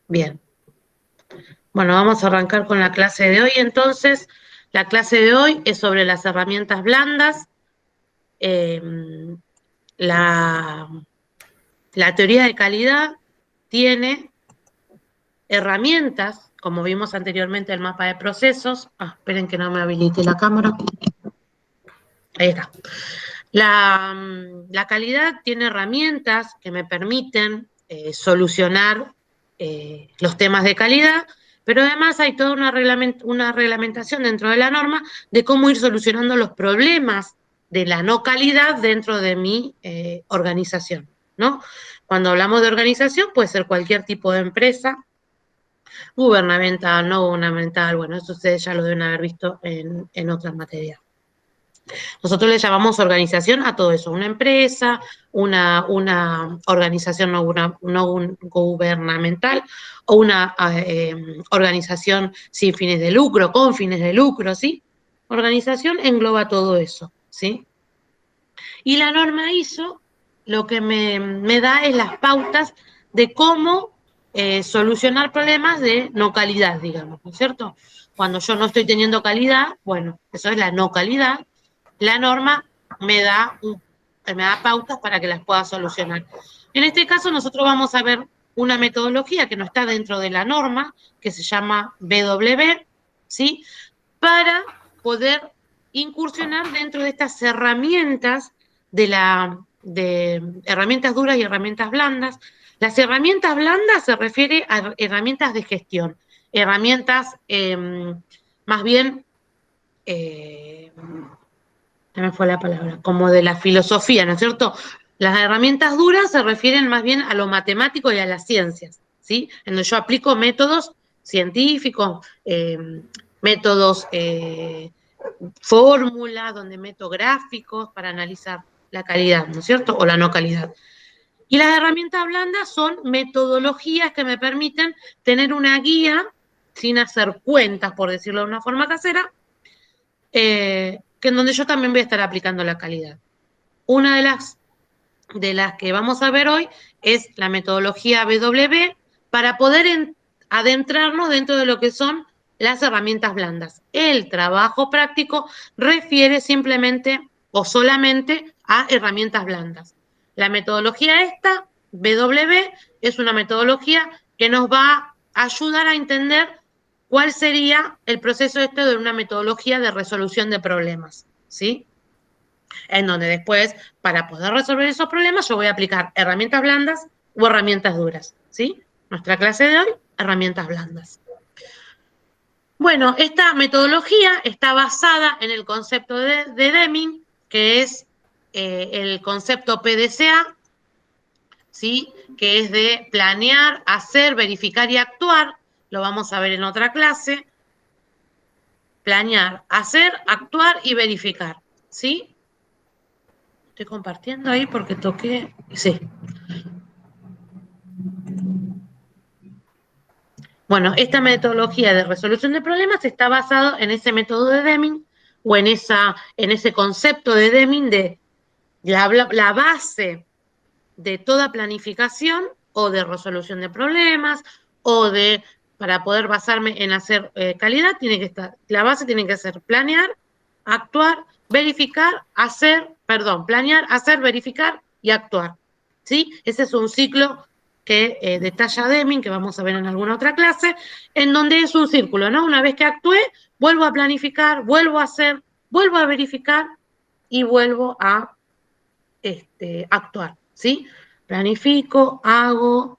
Bien. Bueno, vamos a arrancar con la clase de hoy. Entonces, la clase de hoy es sobre las herramientas blandas. Eh, la, la teoría de calidad tiene herramientas, como vimos anteriormente el mapa de procesos. Esperen que no me habilite la cámara. Ahí está. La calidad tiene herramientas que me permiten solucionar los temas de calidad, pero además hay toda una reglamentación dentro de la norma de cómo ir solucionando los problemas de la no calidad dentro de mi organización, ¿no? Cuando hablamos de organización puede ser cualquier tipo de empresa, gubernamental, no gubernamental, bueno, eso ustedes ya lo deben haber visto en otras materias. Nosotros le llamamos organización a todo eso, una empresa, una organización no gubernamental o una organización sin fines de lucro, con fines de lucro, ¿sí? Organización engloba todo eso, ¿sí? Y la norma ISO lo que me da es las pautas de cómo solucionar problemas de no calidad, digamos, ¿no es cierto? Cuando yo no estoy teniendo calidad, bueno, eso es la no calidad, la norma me da pautas para que las pueda solucionar. En este caso, nosotros vamos a ver una metodología que no está dentro de la norma, que se llama BW, ¿sí? Para poder incursionar dentro de estas herramientas de herramientas duras y herramientas blandas. Las herramientas blandas se refiere a herramientas de gestión, herramientas más bien se me fue la palabra, como de la filosofía, ¿no es cierto? Las herramientas duras se refieren más bien a lo matemático y a las ciencias, ¿sí? En donde yo aplico métodos científicos, métodos, fórmulas, donde meto gráficos para analizar la calidad, ¿no es cierto? O la no calidad. Y las herramientas blandas son metodologías que me permiten tener una guía sin hacer cuentas, por decirlo de una forma casera, que en donde yo también voy a estar aplicando la calidad. Una de las que vamos a ver hoy es la metodología BW para poder adentrarnos dentro de lo que son las herramientas blandas. El trabajo práctico refiere simplemente o solamente a herramientas blandas. La metodología esta, BW, es una metodología que nos va a ayudar a entender cuál sería el proceso de una metodología de resolución de problemas, ¿sí? En donde después, para poder resolver esos problemas, yo voy a aplicar herramientas blandas o herramientas duras, ¿sí? Nuestra clase de hoy, herramientas blandas. Bueno, esta metodología está basada en el concepto de Deming, que es el concepto PDCA, ¿sí? Que es de planear, hacer, verificar y actuar. Lo vamos a ver en otra clase. Planear, hacer, actuar y verificar, ¿sí? Estoy compartiendo ahí porque toqué, sí. Bueno, esta metodología de resolución de problemas está basada en ese método de Deming o en ese concepto de Deming de la base de toda planificación o de resolución de problemas o de, para poder basarme en hacer calidad, tiene que estar, la base tiene que ser planear, actuar, verificar, planear, hacer, verificar y actuar, ¿sí? Ese es un ciclo que detalla Deming, que vamos a ver en alguna otra clase, en donde es un círculo, ¿no? Una vez que actué, vuelvo a planificar, vuelvo a hacer, vuelvo a verificar y vuelvo a actuar, ¿sí? Planifico, hago,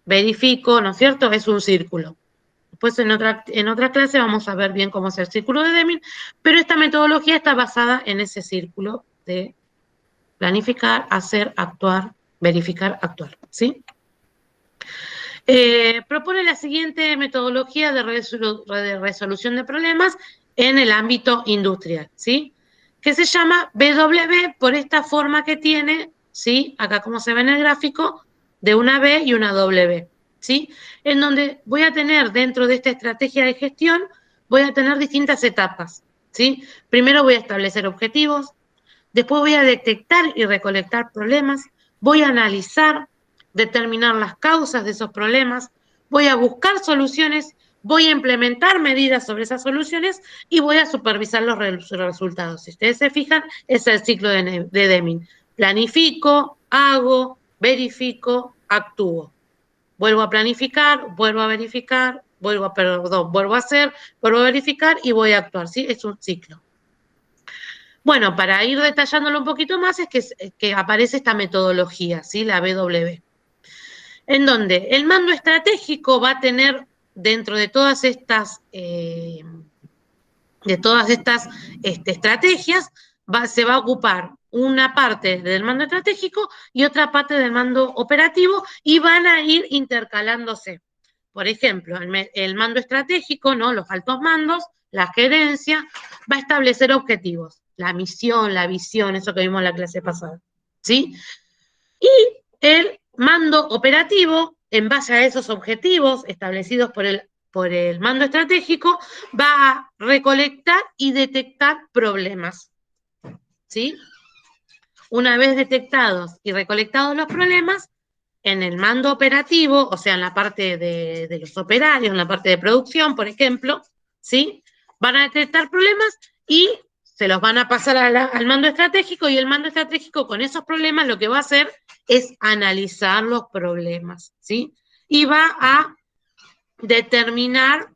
verifico, ¿no es cierto? Es un círculo. Después en otra clase vamos a ver bien cómo es el círculo de Deming, pero esta metodología está basada en ese círculo de planificar, hacer, actuar, verificar, actuar, ¿sí? Propone la siguiente metodología de resolución de problemas en el ámbito industrial, ¿sí? Que se llama BW por esta forma que tiene, ¿sí? Acá como se ve en el gráfico, de una B y una W, ¿sí? En donde voy a tener dentro de esta estrategia de gestión, voy a tener distintas etapas, ¿sí? Primero voy a establecer objetivos, después voy a detectar y recolectar problemas, voy a analizar, determinar las causas de esos problemas, voy a buscar soluciones, voy a implementar medidas sobre esas soluciones y voy a supervisar los resultados. Si ustedes se fijan, es el ciclo de Deming. Planifico, hago, verifico, actúo. Vuelvo a planificar, vuelvo a verificar, vuelvo a hacer, vuelvo a verificar y voy a actuar, ¿sí? Es un ciclo. Bueno, para ir detallándolo un poquito más es que aparece esta metodología, ¿sí? La BW. En donde el mando estratégico va a tener dentro de todas estas estrategias, se va a ocupar una parte del mando estratégico y otra parte del mando operativo y van a ir intercalándose. Por ejemplo, el mando estratégico, ¿no? Los altos mandos, la gerencia, va a establecer objetivos, la misión, la visión, eso que vimos en la clase pasada, ¿sí? Y el mando operativo, en base a esos objetivos establecidos por el mando estratégico, va a recolectar y detectar problemas, ¿sí? Una vez detectados y recolectados los problemas, en el mando operativo, o sea, en la parte de los operarios, en la parte de producción, por ejemplo, ¿sí? Van a detectar problemas y se los van a pasar al mando estratégico y el mando estratégico con esos problemas lo que va a hacer es analizar los problemas, ¿sí? Y va a determinar,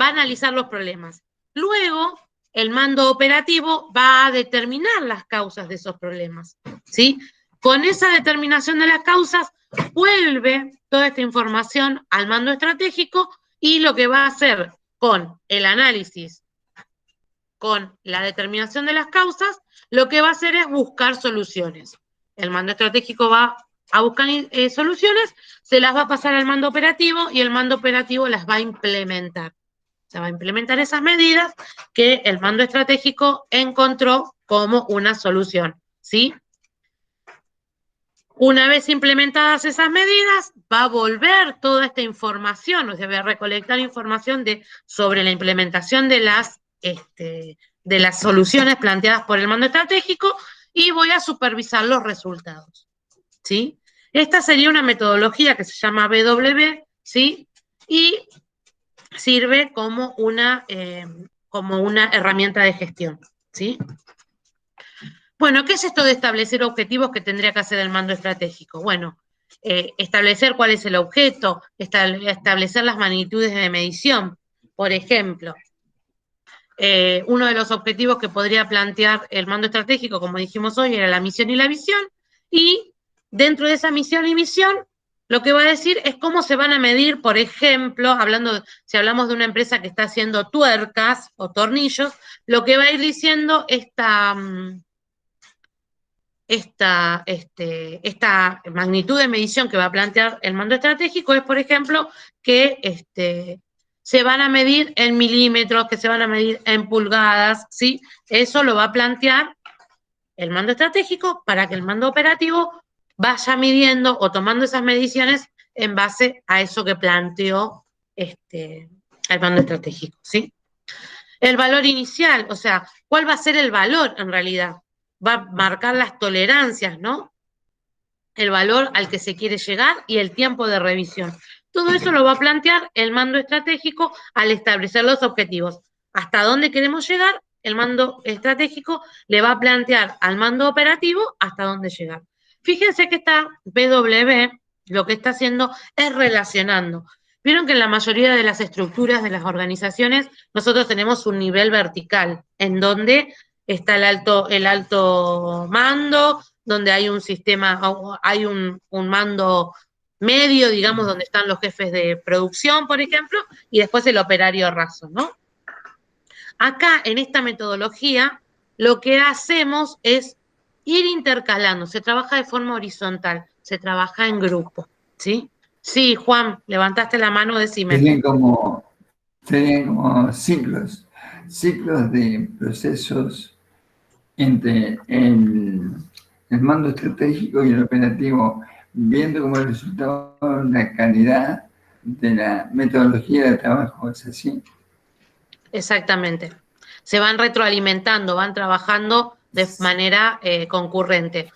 va a analizar los problemas. Luego, el mando operativo va a determinar las causas de esos problemas, ¿sí? Con esa determinación de las causas, vuelve toda esta información al mando estratégico y lo que va a hacer con el análisis, con la determinación de las causas, lo que va a hacer es buscar soluciones. El mando estratégico va a buscar soluciones, se las va a pasar al mando operativo y el mando operativo las va a implementar. Se va a implementar esas medidas que el mando estratégico encontró como una solución, ¿sí? Una vez implementadas esas medidas, va a volver toda esta información, o sea, va a recolectar información sobre la implementación de las soluciones planteadas por el mando estratégico y voy a supervisar los resultados, ¿sí? Esta sería una metodología que se llama BW, ¿sí? Y sirve como una herramienta de gestión, ¿sí? Bueno, ¿qué es esto de establecer objetivos que tendría que hacer el mando estratégico? Bueno, establecer cuál es el objeto, establecer las magnitudes de medición. Por ejemplo, uno de los objetivos que podría plantear el mando estratégico, como dijimos hoy, era la misión y la visión, y dentro de esa misión y visión, lo que va a decir es cómo se van a medir, por ejemplo, si hablamos de una empresa que está haciendo tuercas o tornillos, lo que va a ir diciendo esta magnitud de medición que va a plantear el mando estratégico es, por ejemplo, que se van a medir en milímetros, que se van a medir en pulgadas, ¿sí? Eso lo va a plantear el mando estratégico para que el mando operativo vaya midiendo o tomando esas mediciones en base a eso que planteó el mando estratégico, ¿sí? El valor inicial, o sea, ¿cuál va a ser el valor en realidad? Va a marcar las tolerancias, ¿no? El valor al que se quiere llegar y el tiempo de revisión. Todo eso lo va a plantear el mando estratégico al establecer los objetivos. ¿Hasta dónde queremos llegar? El mando estratégico le va a plantear al mando operativo hasta dónde llegar. Fíjense que esta BW lo que está haciendo es relacionando. Vieron que en la mayoría de las estructuras de las organizaciones nosotros tenemos un nivel vertical en donde está el alto mando, donde hay un sistema, hay un mando medio, digamos, donde están los jefes de producción, por ejemplo, y después el operario raso, ¿no? Acá, en esta metodología, lo que hacemos es ir intercalando, se trabaja de forma horizontal, se trabaja en grupo, ¿sí? Sí, Juan, levantaste la mano, decime. Serían como ciclos de procesos entre el mando estratégico y el operativo, viendo como resultado la calidad de la metodología de trabajo, ¿es así? Exactamente. Se van retroalimentando, van trabajando de manera concurrente.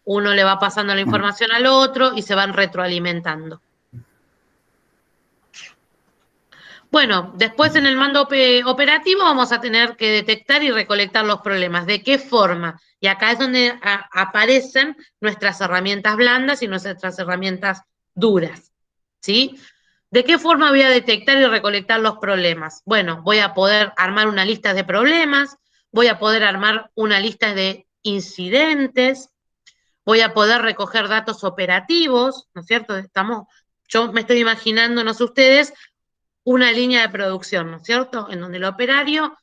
Uno le va pasando la información al otro y se van retroalimentando. Bueno, después en el mando operativo vamos a tener que detectar y recolectar los problemas. ¿De qué forma? Y acá es donde aparecen nuestras herramientas blandas y nuestras herramientas duras. ¿Sí? ¿De qué forma voy a detectar y recolectar los problemas? Bueno, voy a poder armar una lista de problemas, voy a poder armar una lista de incidentes, voy a poder recoger datos operativos, ¿no es cierto? Yo me estoy imaginando, no sé ustedes, una línea de producción, ¿no es cierto? En donde el operario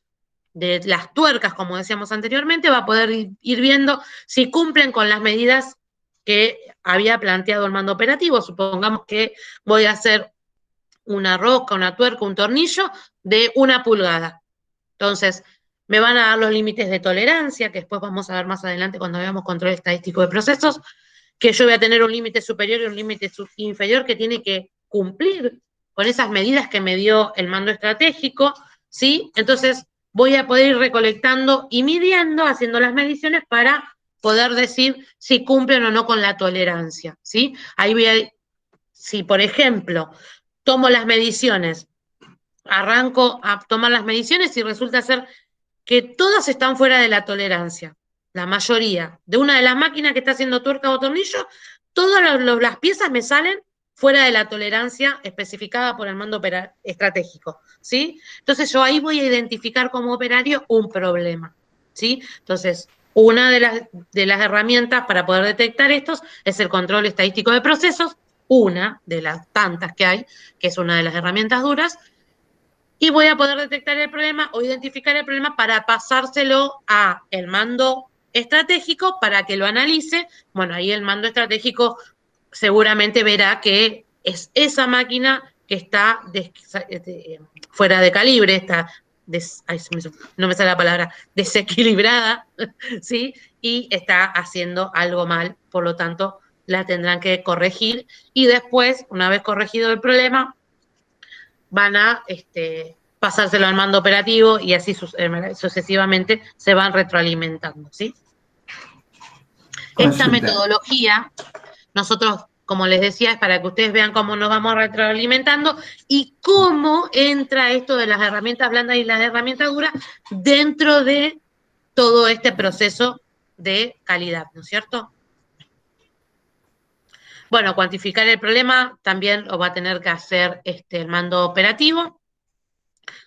de las tuercas, como decíamos anteriormente, va a poder ir viendo si cumplen con las medidas que había planteado el mando operativo. Supongamos que voy a hacer una rosca, una tuerca, un tornillo de 1 pulgada. Entonces, me van a dar los límites de tolerancia, que después vamos a ver más adelante cuando veamos control estadístico de procesos, que yo voy a tener un límite superior y un límite inferior que tiene que cumplir con esas medidas que me dio el mando estratégico, ¿sí? Entonces, voy a poder ir recolectando y midiendo, haciendo las mediciones para poder decir si cumplen o no con la tolerancia, ¿sí? Ahí voy a, si por ejemplo, tomo las mediciones, arranco a tomar las mediciones y resulta ser que todas están fuera de la tolerancia, la mayoría. De una de las máquinas que está haciendo tuerca o tornillo, todas las piezas me salen fuera de la tolerancia especificada por el mando estratégico, ¿sí? Entonces yo ahí voy a identificar como operario un problema, ¿sí? Entonces, una de las herramientas para poder detectar estos es el control estadístico de procesos, una de las tantas que hay, que es una de las herramientas duras, y voy a poder detectar el problema o identificar el problema para pasárselo a el mando estratégico para que lo analice. Bueno, ahí el mando estratégico seguramente verá que es esa máquina que está fuera de calibre, está no me sale la palabra, desequilibrada, ¿sí? Y está haciendo algo mal, por lo tanto, la tendrán que corregir y después, una vez corregido el problema, van a pasárselo al mando operativo y así sucesivamente se van retroalimentando, ¿sí? Esta Consulta. metodología, nosotros, como les decía, es para que ustedes vean cómo nos vamos retroalimentando y cómo entra esto de las herramientas blandas y las herramientas duras dentro de todo este proceso de calidad, ¿no es cierto? Bueno, cuantificar el problema también lo va a tener que hacer el mando operativo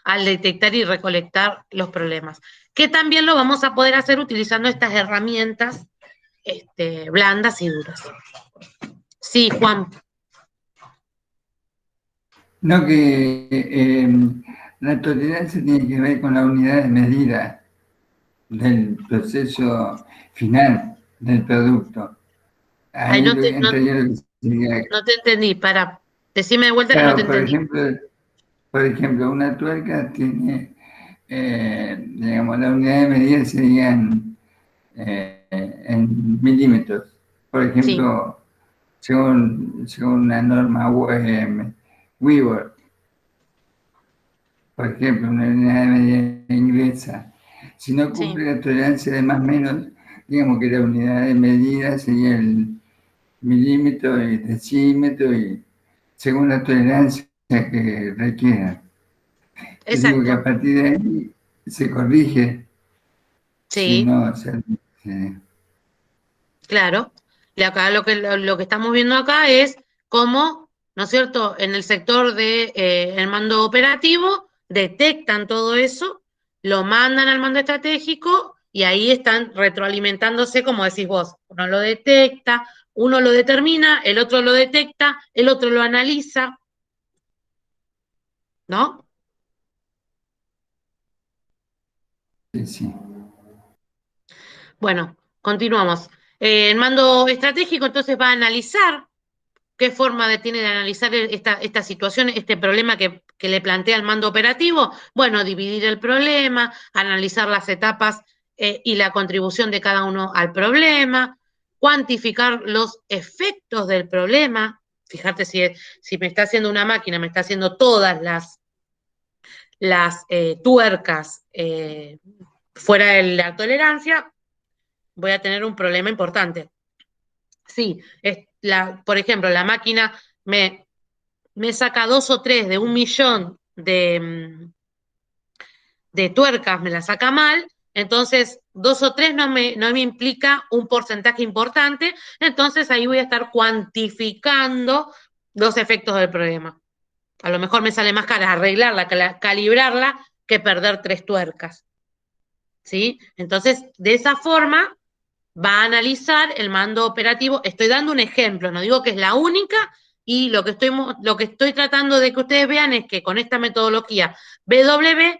al detectar y recolectar los problemas, que también lo vamos a poder hacer utilizando estas herramientas blandas y duras. Sí, Juan. No, que la tolerancia tiene que ver con la unidad de medida del proceso final del producto. Ay, Ahí lo entendió lo que sería. no te entendí, para, decime de vuelta que no te Claro, entendí. por ejemplo, una tuerca tiene, digamos, la unidad de medida serían en milímetros. Por Sí, ejemplo, según la norma Weaver, por ejemplo, una unidad de medida inglesa, si no sí, cumple la tolerancia de más o menos, digamos que la unidad de medida sería el milímetro y decímetro y según la tolerancia que requiera. Yo digo que a exacto. partir de ahí se corrige, si Sí, no, o sea, eh, claro. Y acá lo que estamos viendo acá es cómo, ¿no es cierto?, en el sector de el mando operativo detectan todo eso, lo mandan al mando estratégico y ahí están retroalimentándose, como decís vos. Uno lo detecta, uno lo determina, el otro lo detecta, el otro lo analiza, ¿no? sí, sí. Bueno, continuamos. El mando estratégico entonces va a analizar qué forma tiene de analizar esta situación, este problema que le plantea el mando operativo. Bueno, dividir el problema, analizar las etapas y la contribución de cada uno al problema, cuantificar los efectos del problema. Fíjate si me está haciendo una máquina, me está haciendo todas las tuercas fuera de la tolerancia, voy a tener un problema importante. Sí, por ejemplo, la máquina me saca 2 o 3 de 1 millón de tuercas me la saca mal, entonces 2 o 3 no me implica un porcentaje importante, entonces ahí voy a estar cuantificando los efectos del problema. A lo mejor me sale más cara arreglarla, calibrarla, que perder 3 tuercas. ¿Sí? Entonces, de esa forma va a analizar el mando operativo. Estoy dando un ejemplo, no digo que es la única, y lo que estoy tratando de que ustedes vean es que con esta metodología BW,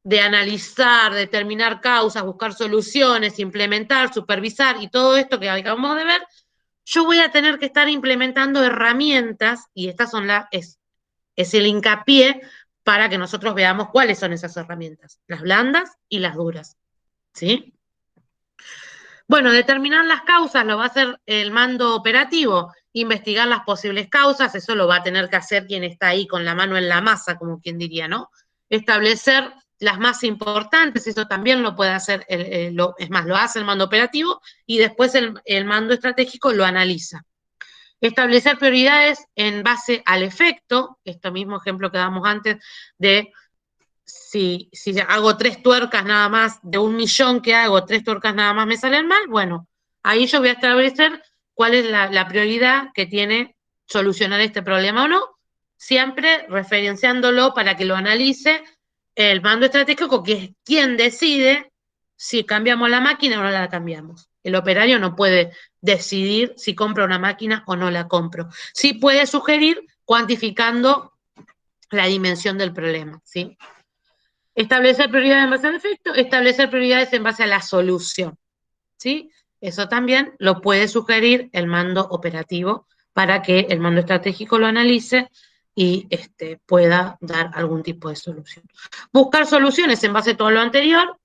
de analizar, determinar causas, buscar soluciones, implementar, supervisar y todo esto que acabamos de ver, yo voy a tener que estar implementando herramientas, y estas son es el hincapié para que nosotros veamos cuáles son esas herramientas, las blandas y las duras. ¿Sí? Bueno, determinar las causas lo va a hacer el mando operativo, investigar las posibles causas, eso lo va a tener que hacer quien está ahí con la mano en la masa, como quien diría, ¿no? Establecer las más importantes, eso también lo puede hacer, es más, lo hace el mando operativo y después el mando estratégico lo analiza. Establecer prioridades en base al efecto, este mismo ejemplo que damos antes de si hago 3 tuercas nada más, de 1.000.000 que hago, 3 tuercas nada más me salen mal, bueno, ahí yo voy a establecer cuál es la prioridad que tiene solucionar este problema o no, siempre referenciándolo para que lo analice el mando estratégico, que es quien decide si cambiamos la máquina o no la cambiamos. El operario no puede decidir si compra una máquina o no la compro. Sí puede sugerir cuantificando la dimensión del problema, ¿sí? Establecer prioridades en base al efecto, establecer prioridades en base a la solución, ¿sí? Eso también lo puede sugerir el mando operativo para que el mando estratégico lo analice y pueda dar algún tipo de solución. Buscar soluciones en base a todo lo anterior.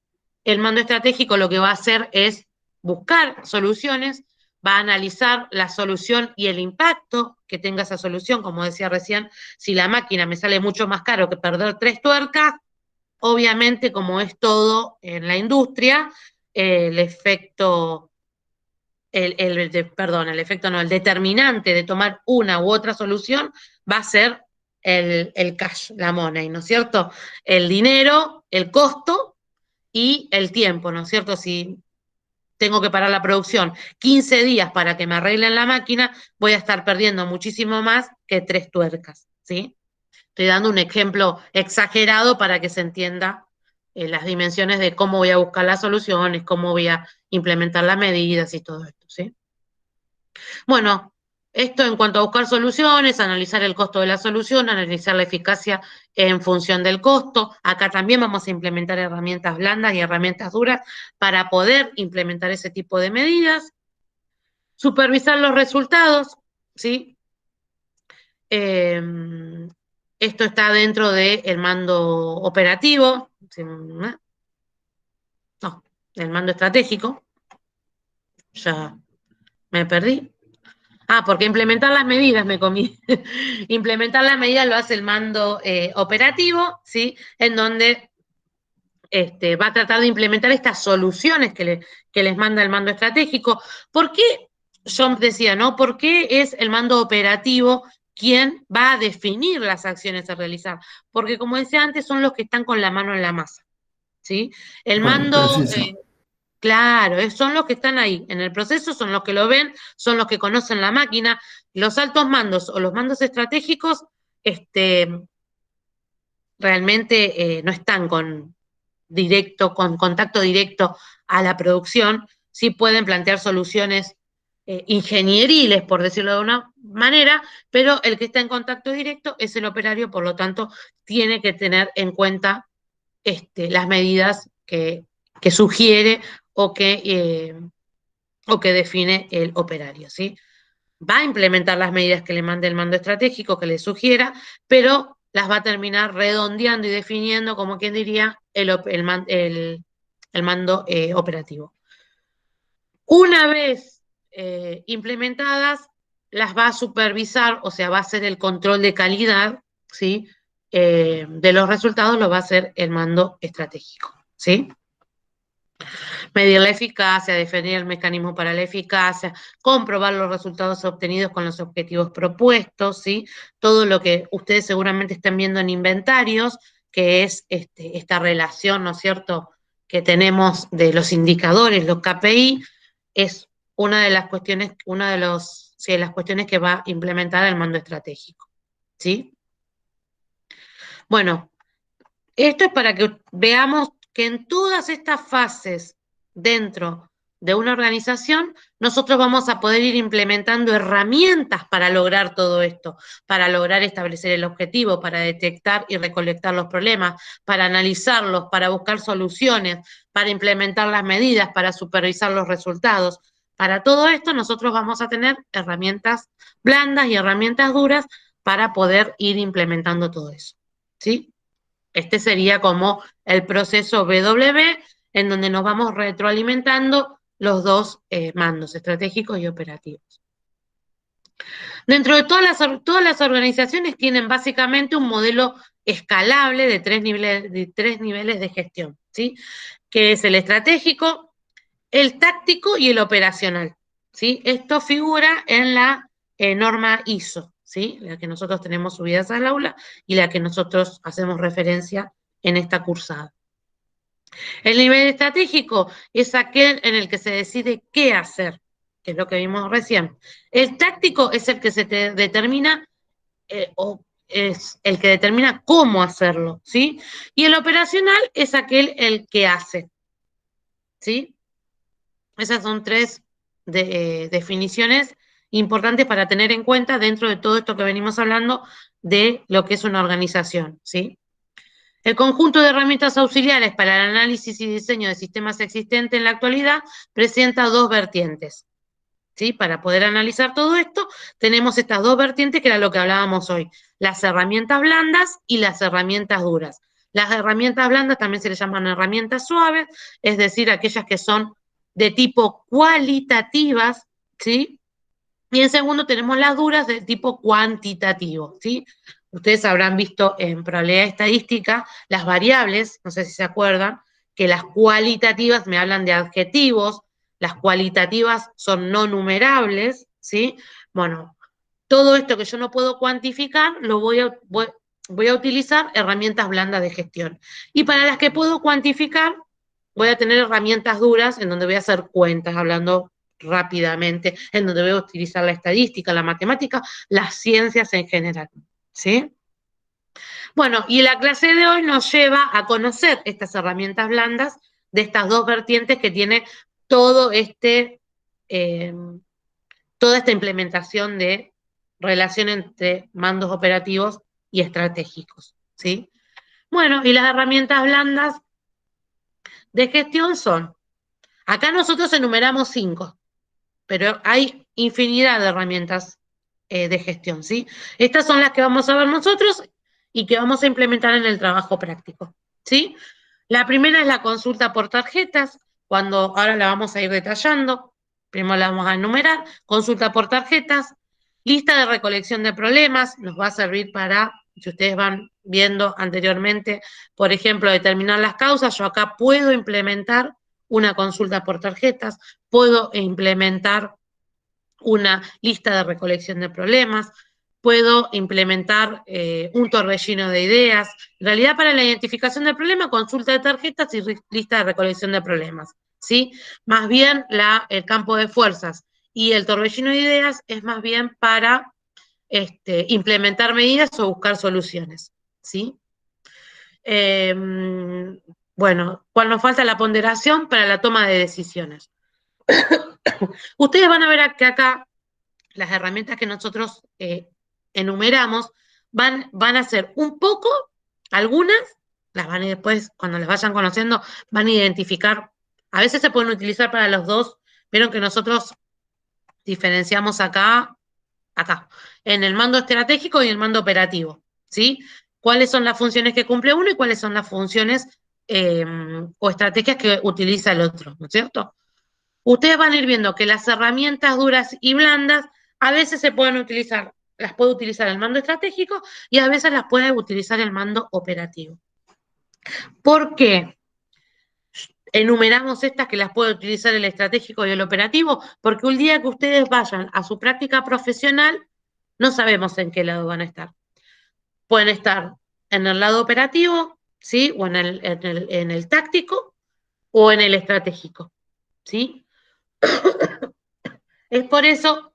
El mando estratégico lo que va a hacer es buscar soluciones, va a analizar la solución y el impacto que tenga esa solución, como decía recién, si la máquina me sale mucho más caro que perder 3 tuercas, obviamente, como es todo en la industria, el efecto, el efecto no, el determinante de tomar una u otra solución va a ser el cash, la money, ¿no es cierto? El dinero, el costo y el tiempo, ¿no es cierto? Si tengo que parar la producción 15 días para que me arreglen la máquina, voy a estar perdiendo muchísimo más que 3 tuercas, ¿sí? Estoy dando un ejemplo exagerado para que se entienda las dimensiones de cómo voy a buscar las soluciones, cómo voy a implementar las medidas y todo esto, ¿sí? Bueno, esto en cuanto a buscar soluciones, analizar el costo de la solución, analizar la eficacia en función del costo. Acá también vamos a implementar herramientas blandas y herramientas duras para poder implementar ese tipo de medidas. Supervisar los resultados, ¿sí? Esto está dentro del mando operativo, no, el mando estratégico, ya me perdí. Ah, porque implementar las medidas me comí. Implementar las medidas lo hace el mando operativo, ¿sí? En donde va a tratar de implementar estas soluciones que les manda el mando estratégico. ¿Por qué? Yo decía, ¿no? ¿Por qué es el mando operativo quien va a definir las acciones a realizar? Porque, como decía antes, son los que están con la mano en la masa, ¿sí? El Por el mando, proceso. claro, son los que están ahí en el proceso, son los que lo ven, son los que conocen la máquina. Los altos mandos o los mandos estratégicos, realmente no están con contacto directo a la producción, sí pueden plantear soluciones ingenieriles, por decirlo de una manera, pero el que está en contacto directo es el operario, por lo tanto, tiene que tener en cuenta las medidas que sugiere o que define el operario, ¿sí? Va a implementar las medidas que le mande el mando estratégico, que le sugiera, pero las va a terminar redondeando y definiendo, como quien diría, el mando operativo. Una vez implementadas, las va a supervisar, o sea, va a hacer el control de calidad, ¿sí? De los resultados lo va a hacer el mando estratégico, ¿sí? Medir la eficacia, definir el mecanismo para la eficacia, comprobar los resultados obtenidos con los objetivos propuestos, ¿sí? Todo lo que ustedes seguramente estén viendo en inventarios, que es esta relación, ¿no es cierto?, que tenemos de los indicadores, los KPI, es una de las cuestiones, de las cuestiones que va a implementar el mando estratégico, ¿sí? Bueno, esto es para que veamos que en todas estas fases dentro de una organización, nosotros vamos a poder ir implementando herramientas para lograr todo esto, para lograr establecer el objetivo, para detectar y recolectar los problemas, para analizarlos, para buscar soluciones, para implementar las medidas, para supervisar los resultados. Para todo esto nosotros vamos a tener herramientas blandas y herramientas duras para poder ir implementando todo eso, ¿sí? Este sería como el proceso BW, en donde nos vamos retroalimentando los dos mandos, estratégicos y operativos. Dentro de todas las organizaciones tienen básicamente un modelo escalable de tres niveles de gestión, ¿sí? Que es el estratégico, el táctico y el operacional, ¿sí? Esto figura en la norma ISO, ¿sí? La que nosotros tenemos subidas al aula y la que nosotros hacemos referencia en esta cursada. El nivel estratégico es aquel en el que se decide qué hacer, que es lo que vimos recién. El táctico es el que se determina o es el que determina cómo hacerlo, ¿sí? Y el operacional es aquel el que hace, ¿sí? Esas son tres definiciones importantes para tener en cuenta dentro de todo esto que venimos hablando de lo que es una organización, ¿sí? El conjunto de herramientas auxiliares para el análisis y diseño de sistemas existentes en la actualidad presenta dos vertientes, ¿sí? Para poder analizar todo esto, tenemos estas dos vertientes que era lo que hablábamos hoy, las herramientas blandas y las herramientas duras. Las herramientas blandas también se les llaman herramientas suaves, es decir, aquellas que son de tipo cualitativas, ¿sí? Y en segundo tenemos las duras de tipo cuantitativo, ¿sí? Ustedes habrán visto en probabilidad estadística las variables, no sé si se acuerdan, que las cualitativas me hablan de adjetivos, las cualitativas son no numerables, ¿sí? Bueno, todo esto que yo no puedo cuantificar, voy a utilizar herramientas blandas de gestión. Y para las que puedo cuantificar, voy a tener herramientas duras en donde voy a hacer cuentas, hablando rápidamente, en donde voy a utilizar la estadística, la matemática, las ciencias en general, ¿sí? Bueno, y la clase de hoy nos lleva a conocer estas herramientas blandas de estas dos vertientes que tiene todo eh, toda esta implementación de relación entre mandos operativos y estratégicos, ¿sí? Bueno, y las herramientas blandas de gestión son, acá nosotros enumeramos 5, pero hay infinidad de herramientas de gestión, ¿sí? Estas son las que vamos a ver nosotros y que vamos a implementar en el trabajo práctico, ¿sí? La primera es la consulta por tarjetas, cuando ahora la vamos a ir detallando, primero la vamos a enumerar, consulta por tarjetas, lista de recolección de problemas, nos va a servir para, si ustedes van viendo anteriormente, por ejemplo, determinar las causas, yo acá puedo implementar una consulta por tarjetas, puedo implementar una lista de recolección de problemas, puedo implementar un torbellino de ideas. En realidad, para la identificación del problema, consulta de tarjetas y lista de recolección de problemas, ¿sí? Más bien el campo de fuerzas y el torbellino de ideas es más bien para implementar medidas o buscar soluciones, ¿sí? Bueno, cuando nos falta la ponderación para la toma de decisiones. Ustedes van a ver que acá las herramientas que nosotros enumeramos van a ser un poco, algunas, las van a después, cuando las vayan conociendo, van a identificar, a veces se pueden utilizar para los dos, vieron que nosotros diferenciamos acá, en el mando estratégico y el mando operativo, ¿sí? ¿Cuáles son las funciones que cumple uno y cuáles son las funciones o estrategias que utiliza el otro, ¿no es cierto? Ustedes van a ir viendo que las herramientas duras y blandas a veces se pueden utilizar, las puede utilizar el mando estratégico y a veces las puede utilizar el mando operativo. ¿Por qué? enumeramos estas que las puede utilizar el estratégico y el operativo, porque un día que ustedes vayan a su práctica profesional, no sabemos en qué lado van a estar. Pueden estar en el lado operativo, ¿sí? O en el táctico o en el estratégico, ¿sí? Es por eso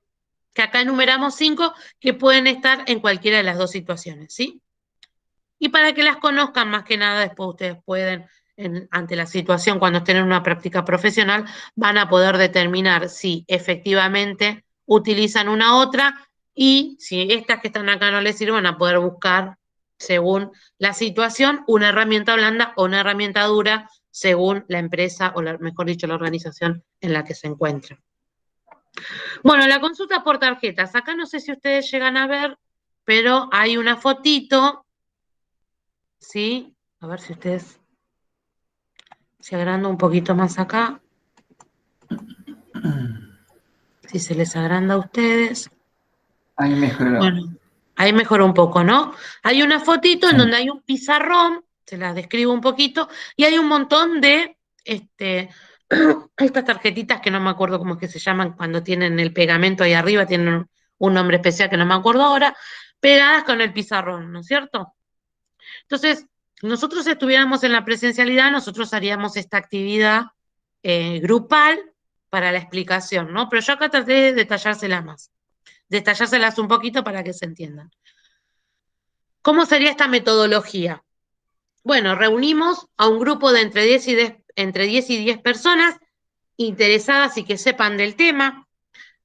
que acá enumeramos 5 que pueden estar en cualquiera de las dos situaciones, ¿sí? Y para que las conozcan más que nada, después ustedes pueden, ante la situación, cuando estén en una práctica profesional, van a poder determinar si efectivamente utilizan una u otra y si estas que están acá no les sirven, van a poder buscar, según la situación, una herramienta blanda o una herramienta dura, según la empresa o, mejor dicho, la organización en la que se encuentran. Bueno, la consulta por tarjetas. Acá no sé si ustedes llegan a ver, pero hay una fotito, ¿sí? A ver si ustedes se agranda un poquito más acá. Si se les agranda a ustedes. Ahí mejoró. Bueno, ahí mejoró un poco, ¿no? Hay una fotito Sí. en donde hay un pizarrón, se las describo un poquito, y hay un montón de estas tarjetitas que no me acuerdo cómo es que se llaman cuando tienen el pegamento ahí arriba, tienen un nombre especial que no me acuerdo ahora, pegadas con el pizarrón, ¿no es cierto? Entonces, nosotros estuviéramos en la presencialidad, nosotros haríamos esta actividad grupal para la explicación, ¿no? Pero yo acá traté de detallárselas un poquito para que se entiendan. ¿Cómo sería esta metodología? Bueno, reunimos a un grupo de entre 10 y 10 personas interesadas y que sepan del tema.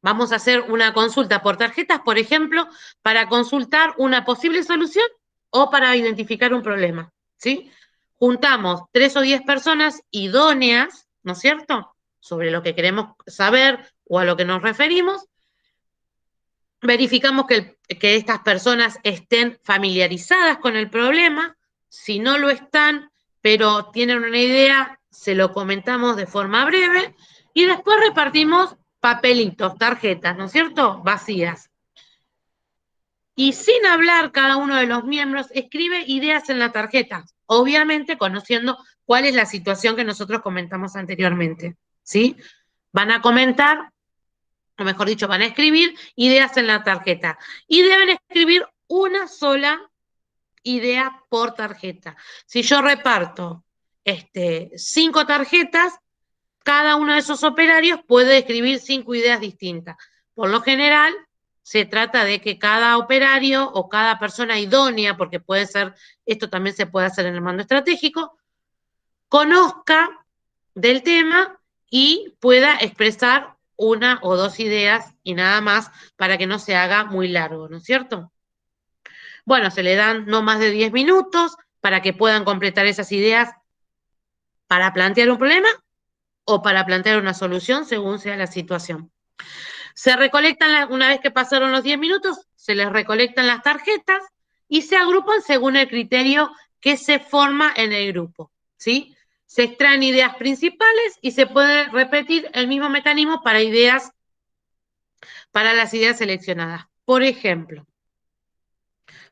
Vamos a hacer una consulta por tarjetas, por ejemplo, para consultar una posible solución o para identificar un problema, ¿sí? Juntamos 3 o 10 personas idóneas, ¿no es cierto?, sobre lo que queremos saber o a lo que nos referimos. Verificamos que estas personas estén familiarizadas con el problema. Si no lo están, pero tienen una idea, se lo comentamos de forma breve y después repartimos papelitos, tarjetas, ¿no es cierto?, vacías. Y sin hablar, cada uno de los miembros escribe ideas en la tarjeta, obviamente conociendo cuál es la situación que nosotros comentamos anteriormente, ¿sí? Van a comentar, o mejor dicho, van a escribir ideas en la tarjeta y deben escribir una sola idea por tarjeta. Si yo reparto 5 tarjetas, cada uno de esos operarios puede escribir 5 ideas distintas. Por lo general, se trata de que cada operario o cada persona idónea, porque puede ser, esto también se puede hacer en el mando estratégico, conozca del tema y pueda expresar una o dos ideas y nada más para que no se haga muy largo, ¿no es cierto? Bueno, se le dan no más de 10 minutos para que puedan completar esas ideas para plantear un problema o para plantear una solución según sea la situación. Se recolectan, una vez que pasaron los 10 minutos, se les recolectan las tarjetas y se agrupan según el criterio que se forma en el grupo, ¿sí? Se extraen ideas principales y se puede repetir el mismo mecanismo para las ideas seleccionadas. Por ejemplo,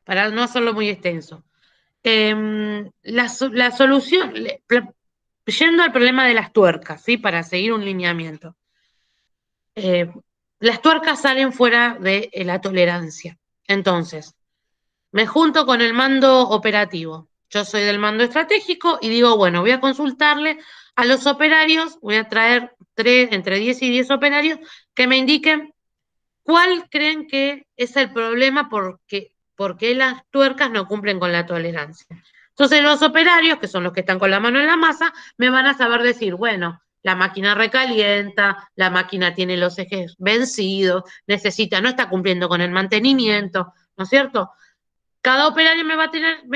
para no hacerlo muy extenso, la solución, yendo al problema de las tuercas, ¿sí? Para seguir un lineamiento. Las tuercas salen fuera de la tolerancia. Entonces, me junto con el mando operativo. Yo soy del mando estratégico y digo, bueno, voy a consultarle a los operarios, voy a traer entre 10 y 10 operarios que me indiquen cuál creen que es el problema porque las tuercas no cumplen con la tolerancia. Entonces los operarios, que son los que están con la mano en la masa, me van a saber decir, bueno, la máquina recalienta, la máquina tiene los ejes vencidos, no está cumpliendo con el mantenimiento, ¿no es cierto? Cada operario me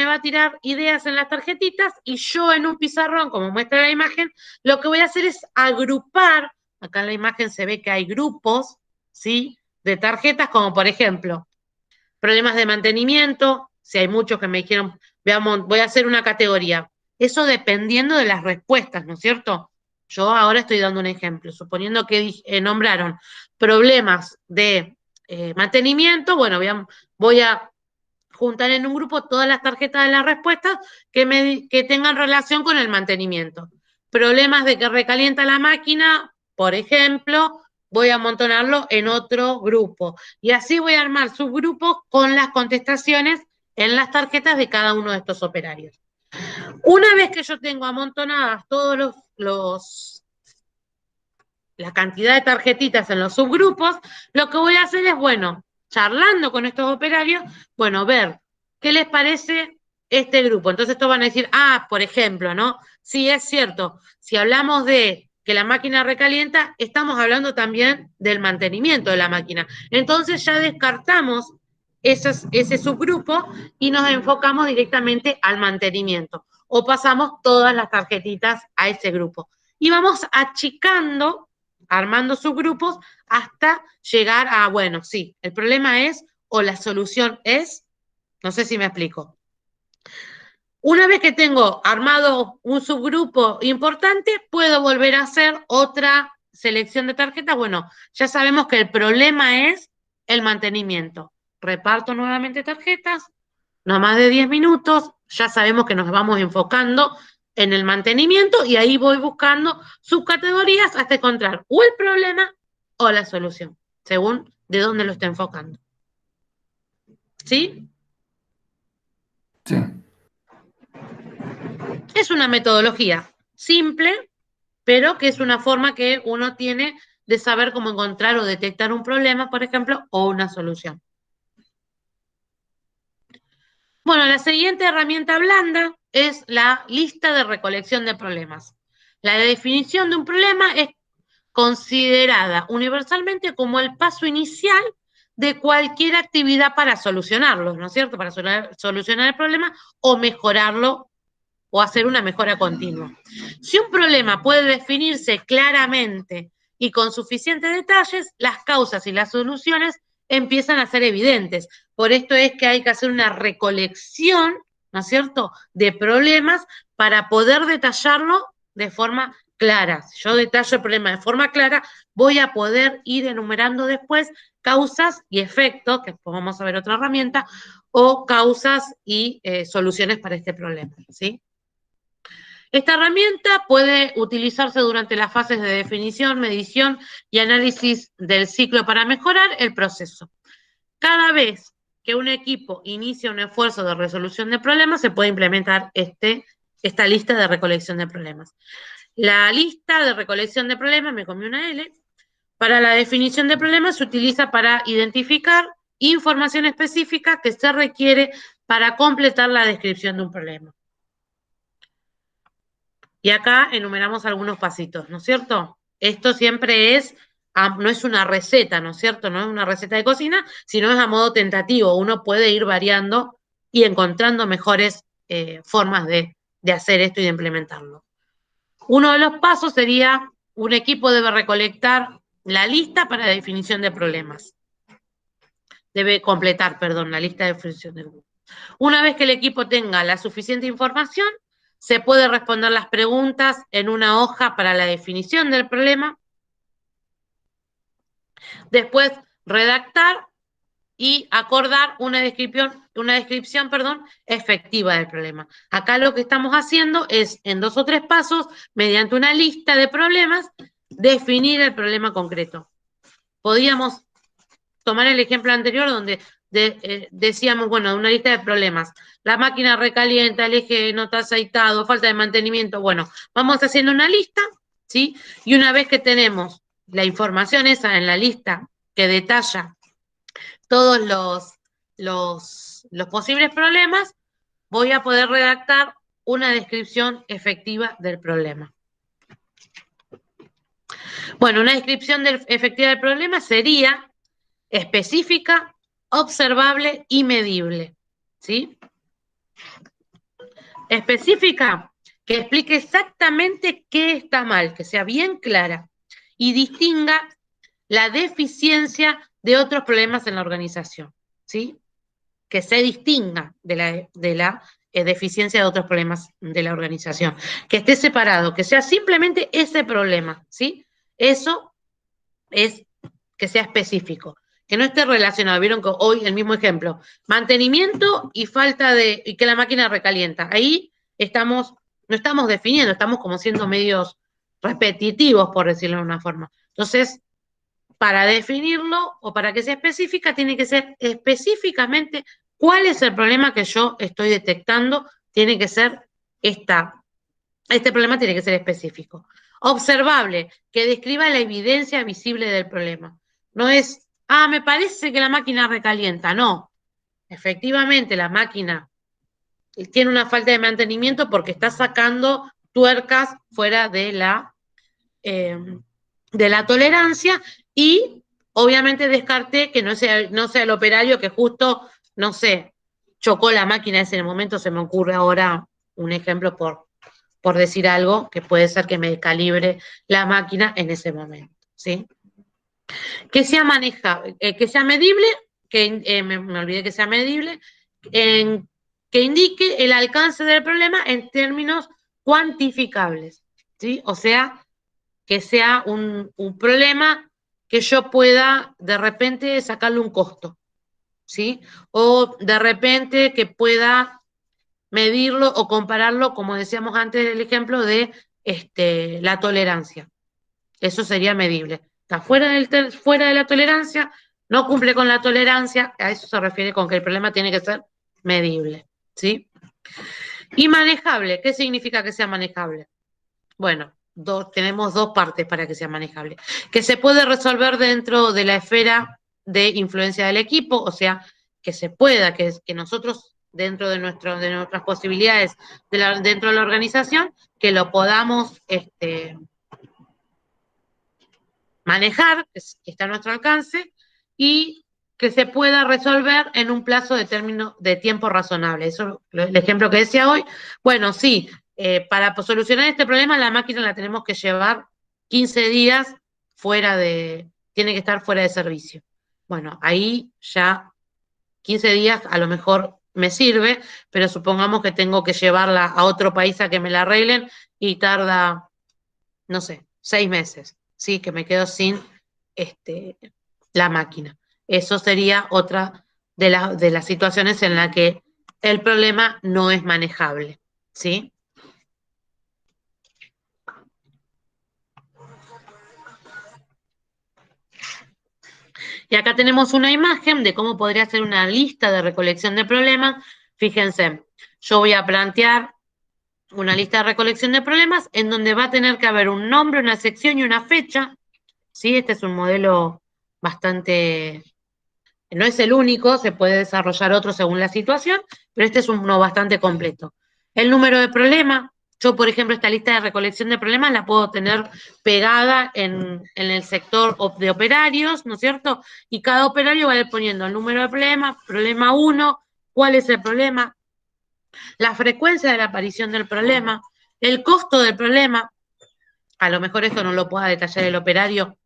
va a tirar ideas en las tarjetitas y yo en un pizarrón, como muestra la imagen, lo que voy a hacer es agrupar, acá en la imagen se ve que hay grupos, ¿sí?, de tarjetas, como por ejemplo, problemas de mantenimiento, si hay muchos que me dijeron, veamos, voy a hacer una categoría. Eso dependiendo de las respuestas, ¿no es cierto? Yo ahora estoy dando un ejemplo, suponiendo que nombraron problemas de mantenimiento, bueno, voy a juntar en un grupo todas las tarjetas de las respuestas que tengan relación con el mantenimiento. problemas de que recalienta la máquina, por ejemplo, voy a amontonarlo en otro grupo. Y así voy a armar subgrupos con las contestaciones en las tarjetas de cada uno de estos operarios. Una vez que yo tengo amontonadas todos la cantidad de tarjetitas en los subgrupos, lo que voy a hacer es, bueno, charlando con estos operarios, bueno, ver qué les parece este grupo. Entonces estos van a decir, por ejemplo, ¿no? Sí, es cierto, si hablamos de que la máquina recalienta, estamos hablando también del mantenimiento de la máquina. Entonces ya descartamos ese subgrupo y nos enfocamos directamente al mantenimiento. O pasamos todas las tarjetitas a ese grupo. Y vamos achicando, armando subgrupos, hasta llegar a, bueno, sí, el problema es, o la solución es, no sé si me explico. Una vez que tengo armado un subgrupo importante, puedo volver a hacer otra selección de tarjetas. Bueno, ya sabemos que el problema es el mantenimiento. Reparto nuevamente tarjetas, no más de 10 minutos, ya sabemos que nos vamos enfocando en el mantenimiento y ahí voy buscando subcategorías hasta encontrar o el problema o la solución, según de dónde lo esté enfocando. ¿Sí? Sí. Es una metodología simple, pero que es una forma que uno tiene de saber cómo encontrar o detectar un problema, por ejemplo, o una solución. Bueno, la siguiente herramienta blanda es la lista de recolección de problemas. La definición de un problema es considerada universalmente como el paso inicial de cualquier actividad para solucionarlo, ¿no es cierto? Para solucionar el problema o mejorarlo o hacer una mejora continua. Si un problema puede definirse claramente y con suficientes detalles, las causas y las soluciones empiezan a ser evidentes. Por esto es que hay que hacer una recolección, ¿no es cierto?, de problemas para poder detallarlo de forma clara. Si yo detallo el problema de forma clara, voy a poder ir enumerando después causas y efectos, que después vamos a ver otra herramienta, o causas y soluciones para este problema, ¿sí? Esta herramienta puede utilizarse durante las fases de definición, medición y análisis del ciclo para mejorar el proceso. Cada vez que un equipo inicia un esfuerzo de resolución de problemas, se puede implementar esta lista de recolección de problemas. La lista de recolección de problemas, me comí una L, para la definición de problemas se utiliza para identificar información específica que se requiere para completar la descripción de un problema. Y acá enumeramos algunos pasitos, ¿no es cierto? Esto siempre no es una receta, ¿no es cierto? No es una receta de cocina, sino es a modo tentativo. Uno puede ir variando y encontrando mejores formas de hacer esto y de implementarlo. Uno de los pasos sería, un equipo debe recolectar la lista para la definición de problemas. Debe completar, perdón, la lista de definición de grupos. Una vez que el equipo tenga la suficiente información, se puede responder las preguntas en una hoja para la definición del problema. Después, redactar y acordar una descripción efectiva del problema. Acá lo que estamos haciendo es, en 2 o 3 pasos, mediante una lista de problemas, definir el problema concreto. Podríamos tomar el ejemplo anterior donde decíamos, bueno, una lista de problemas. La máquina recalienta, el eje no está aceitado, falta de mantenimiento. Bueno, vamos haciendo una lista, ¿sí? Y una vez que tenemos la información esa en la lista que detalla todos los posibles problemas, voy a poder redactar una descripción efectiva del problema. Bueno, una descripción efectiva del problema sería específica, observable y medible, ¿sí? Específica, que explique exactamente qué está mal, que sea bien clara y distinga la deficiencia de otros problemas en la organización, ¿sí? Que se distinga de la deficiencia de otros problemas de la organización, que esté separado, que sea simplemente ese problema, ¿sí? Eso es que sea específico, que no esté relacionado. Vieron que hoy el mismo ejemplo, mantenimiento y falta y que la máquina recalienta. Ahí estamos no estamos definiendo, estamos como siendo medios repetitivos, por decirlo de una forma. Entonces, para definirlo o para que sea específica, tiene que ser específicamente cuál es el problema que yo estoy detectando, tiene que ser este problema tiene que ser específico. Observable, que describa la evidencia visible del problema. No es, me parece que la máquina recalienta, no. Efectivamente, la máquina tiene una falta de mantenimiento porque está sacando tuercas fuera eh, de la tolerancia y obviamente descarté que no sea el operario que justo, no sé, chocó la máquina ese momento, se me ocurre ahora un ejemplo por decir algo, que puede ser que me calibre la máquina en ese momento, ¿sí? Que sea manejable, que sea medible, me olvidé que sea medible, que indique el alcance del problema en términos cuantificables, ¿sí? O sea, que sea un problema que yo pueda de repente sacarle un costo, ¿sí? O de repente que pueda medirlo o compararlo, como decíamos antes del ejemplo de la tolerancia. Eso sería medible. Está fuera de la tolerancia, no cumple con la tolerancia, a eso se refiere con que el problema tiene que ser medible, ¿sí? Y manejable, ¿qué significa que sea manejable? Bueno, tenemos dos partes para que sea manejable. Que se puede resolver dentro de la esfera de influencia del equipo, o sea, que se pueda, que nosotros dentro de nuestras posibilidades dentro de la organización, que lo podamos manejar, que está a nuestro alcance, y que se pueda resolver en un plazo de tiempo razonable. Eso, el ejemplo que decía hoy, bueno, sí, para solucionar este problema la máquina la tenemos que llevar 15 días tiene que estar fuera de servicio. Bueno, ahí ya 15 días a lo mejor me sirve, pero supongamos que tengo que llevarla a otro país a que me la arreglen y tarda, no sé, 6 meses, ¿sí? Que me quedo sin este, la máquina. Eso sería otra de las situaciones en la que el problema no es manejable, ¿sí? Y acá tenemos una imagen de cómo podría ser una lista de recolección de problemas. Fíjense, yo voy a plantear una lista de recolección de problemas en donde va a tener que haber un nombre, una sección y una fecha, ¿sí? Este es un modelo bastante, no es el único, se puede desarrollar otro según la situación, pero este es uno bastante completo. El número de problema, yo por ejemplo esta lista de recolección de problemas la puedo tener pegada en el sector de operarios, ¿no es cierto? Y cada operario va a ir poniendo el número de problemas, problema 1, cuál es el problema, la frecuencia de la aparición del problema, el costo del problema, a lo mejor esto no lo pueda detallar el operario,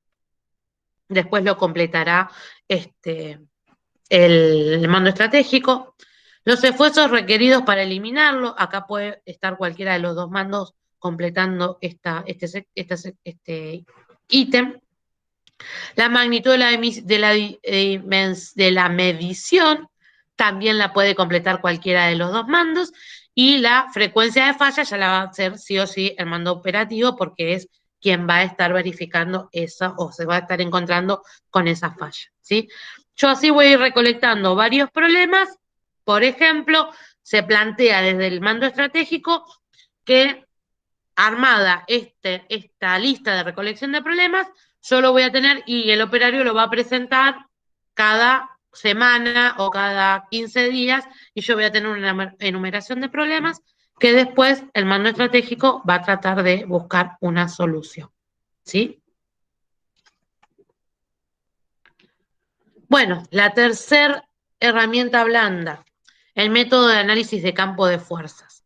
después lo completará el mando estratégico, los esfuerzos requeridos para eliminarlo, acá puede estar cualquiera de los dos mandos completando este ítem, la magnitud de la medición también la puede completar cualquiera de los dos mandos y la frecuencia de falla ya la va a hacer sí o sí el mando operativo porque es quien va a estar verificando eso o se va a estar encontrando con esa falla, ¿sí? Yo así voy a ir recolectando varios problemas. Por ejemplo, se plantea desde el mando estratégico que armada esta lista de recolección de problemas, yo lo voy a tener y el operario lo va a presentar cada semana o cada 15 días y yo voy a tener una enumeración de problemas que después el mando estratégico va a tratar de buscar una solución. ¿Sí? Bueno, la tercera herramienta blanda, el método de análisis de campo de fuerzas.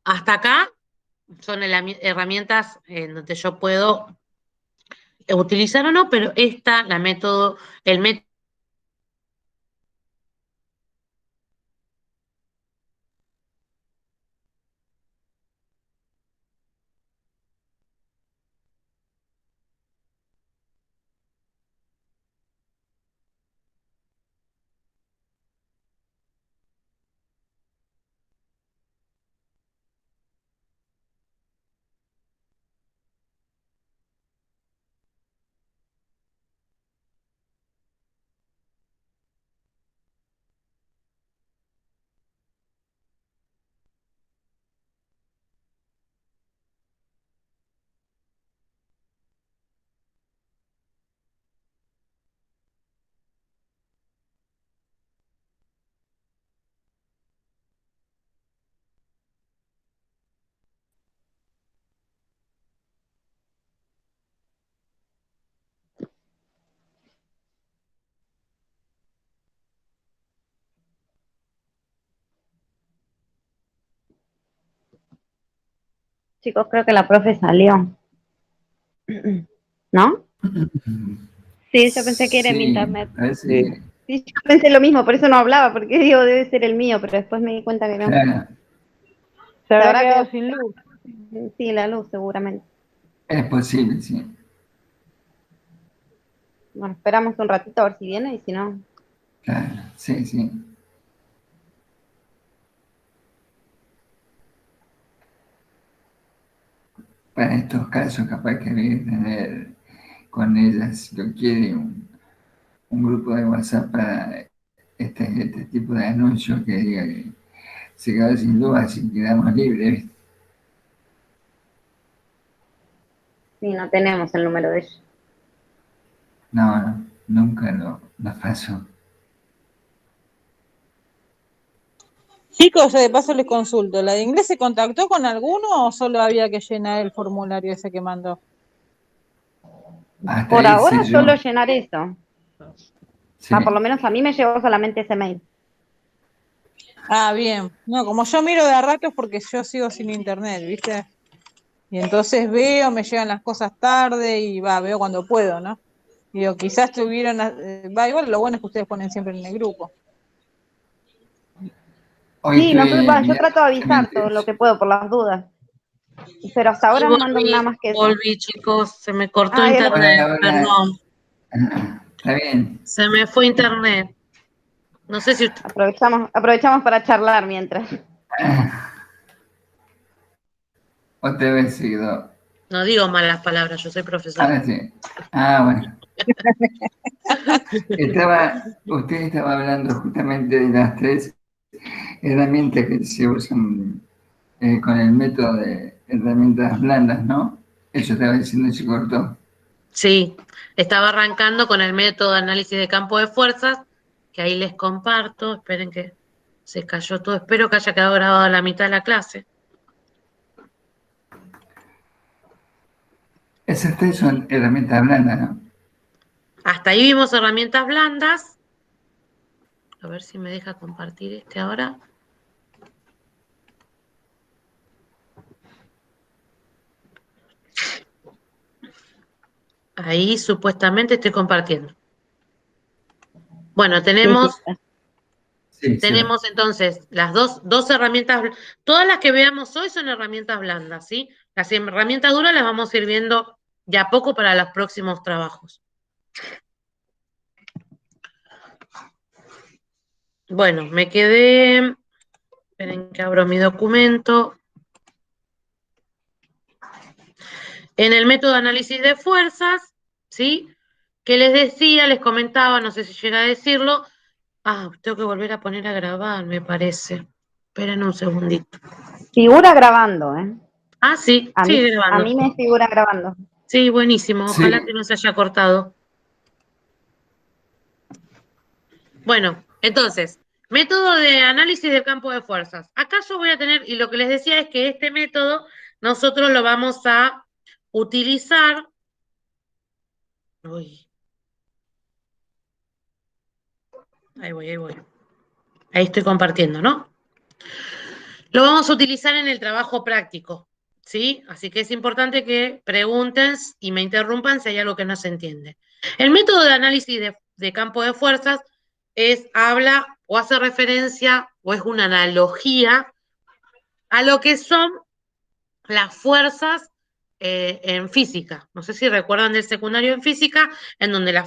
Hasta acá son herramientas en donde yo puedo utilizar o no, pero el método Chicos, creo que la profe salió. ¿No? Sí, yo pensé que era mi Sí, internet. parece, Sí, yo pensé lo mismo, por eso no hablaba, porque digo, debe ser el mío, pero después me di cuenta que no. claro, Se habrá habrá quedado quedado- sin luz. Sí, la luz, seguramente. es posible, sí. Bueno, esperamos un ratito a ver si viene y si no. Claro, sí, sí. Para estos casos, capaz que habría que tener con ellas, si lo quiere, un grupo de WhatsApp para este tipo de anuncios que diga que se quedó sin luz, así quedamos libres, ¿viste? Sí, no tenemos el número de ella. No, no, nunca lo pasó. Chicos, de paso les consulto, ¿la de inglés se contactó con alguno o solo había que llenar el formulario ese que mandó? Hasta Por ahí sé ahora yo. solo llenar eso. Sí. Por lo menos a mí me llegó solamente ese mail. Ah, bien. No, como yo miro de a ratos porque yo sigo sin internet, ¿viste? Y entonces veo, me llegan las cosas tarde y veo cuando puedo, ¿no? Digo, quizás tuvieron, igual lo bueno es que ustedes ponen siempre en el grupo. Hoy Sí, estuve yo enviando trato de avisar justamente todo lo eso. que puedo por las dudas. Pero hasta Y ahora no mando nada más que eso. volví, chicos, se me cortó Ay, hola. Hola, internet, Laura. perdón, Está bien. se me fue internet. No sé si usted, Aprovechamos para charlar mientras. Otra vez seguido. no digo malas palabras, yo soy profesora. Ahora sí. Bueno. Usted estaba hablando justamente de las tres herramientas que se usan con el método de herramientas blandas, ¿no? Eso estaba diciendo y se cortó. Sí, estaba arrancando con el método de análisis de campo de fuerzas, que ahí les comparto. Esperen que se cayó todo. Espero que haya quedado grabado la mitad de la clase. Esas tres son herramientas blandas, ¿no? Hasta ahí vimos herramientas blandas. A ver si me deja compartir este ahora. Ahí supuestamente estoy compartiendo. Bueno, Sí, sí. Sí, se ve. tenemos entonces las dos herramientas, todas las que veamos hoy son herramientas blandas, ¿sí? Las herramientas duras las vamos a ir viendo de a poco para los próximos trabajos. Bueno, me quedé, esperen que abro mi documento. En el método de análisis de fuerzas, ¿sí? Que les decía, les comentaba, no sé si llega a decirlo. Tengo que volver a poner a grabar, me parece. Esperen un segundito. Figura grabando, ¿eh? Sí, A sigue mí, a grabando. mí me figura grabando. Sí, buenísimo. Ojalá Sí. que no se haya cortado. Bueno, entonces, método de análisis del campo de fuerzas. Acá yo voy a tener, y lo que les decía es que este método nosotros lo vamos a utilizar. Uy, ahí voy, ahí voy. Ahí estoy compartiendo, ¿no? Lo vamos a utilizar en el trabajo práctico, ¿sí? Así que es importante que pregunten y me interrumpan si hay algo que no se entiende. El método de análisis de campo de fuerzas habla o hace referencia o es una analogía a lo que son las fuerzas en física. No sé si recuerdan del secundario en física, en donde hay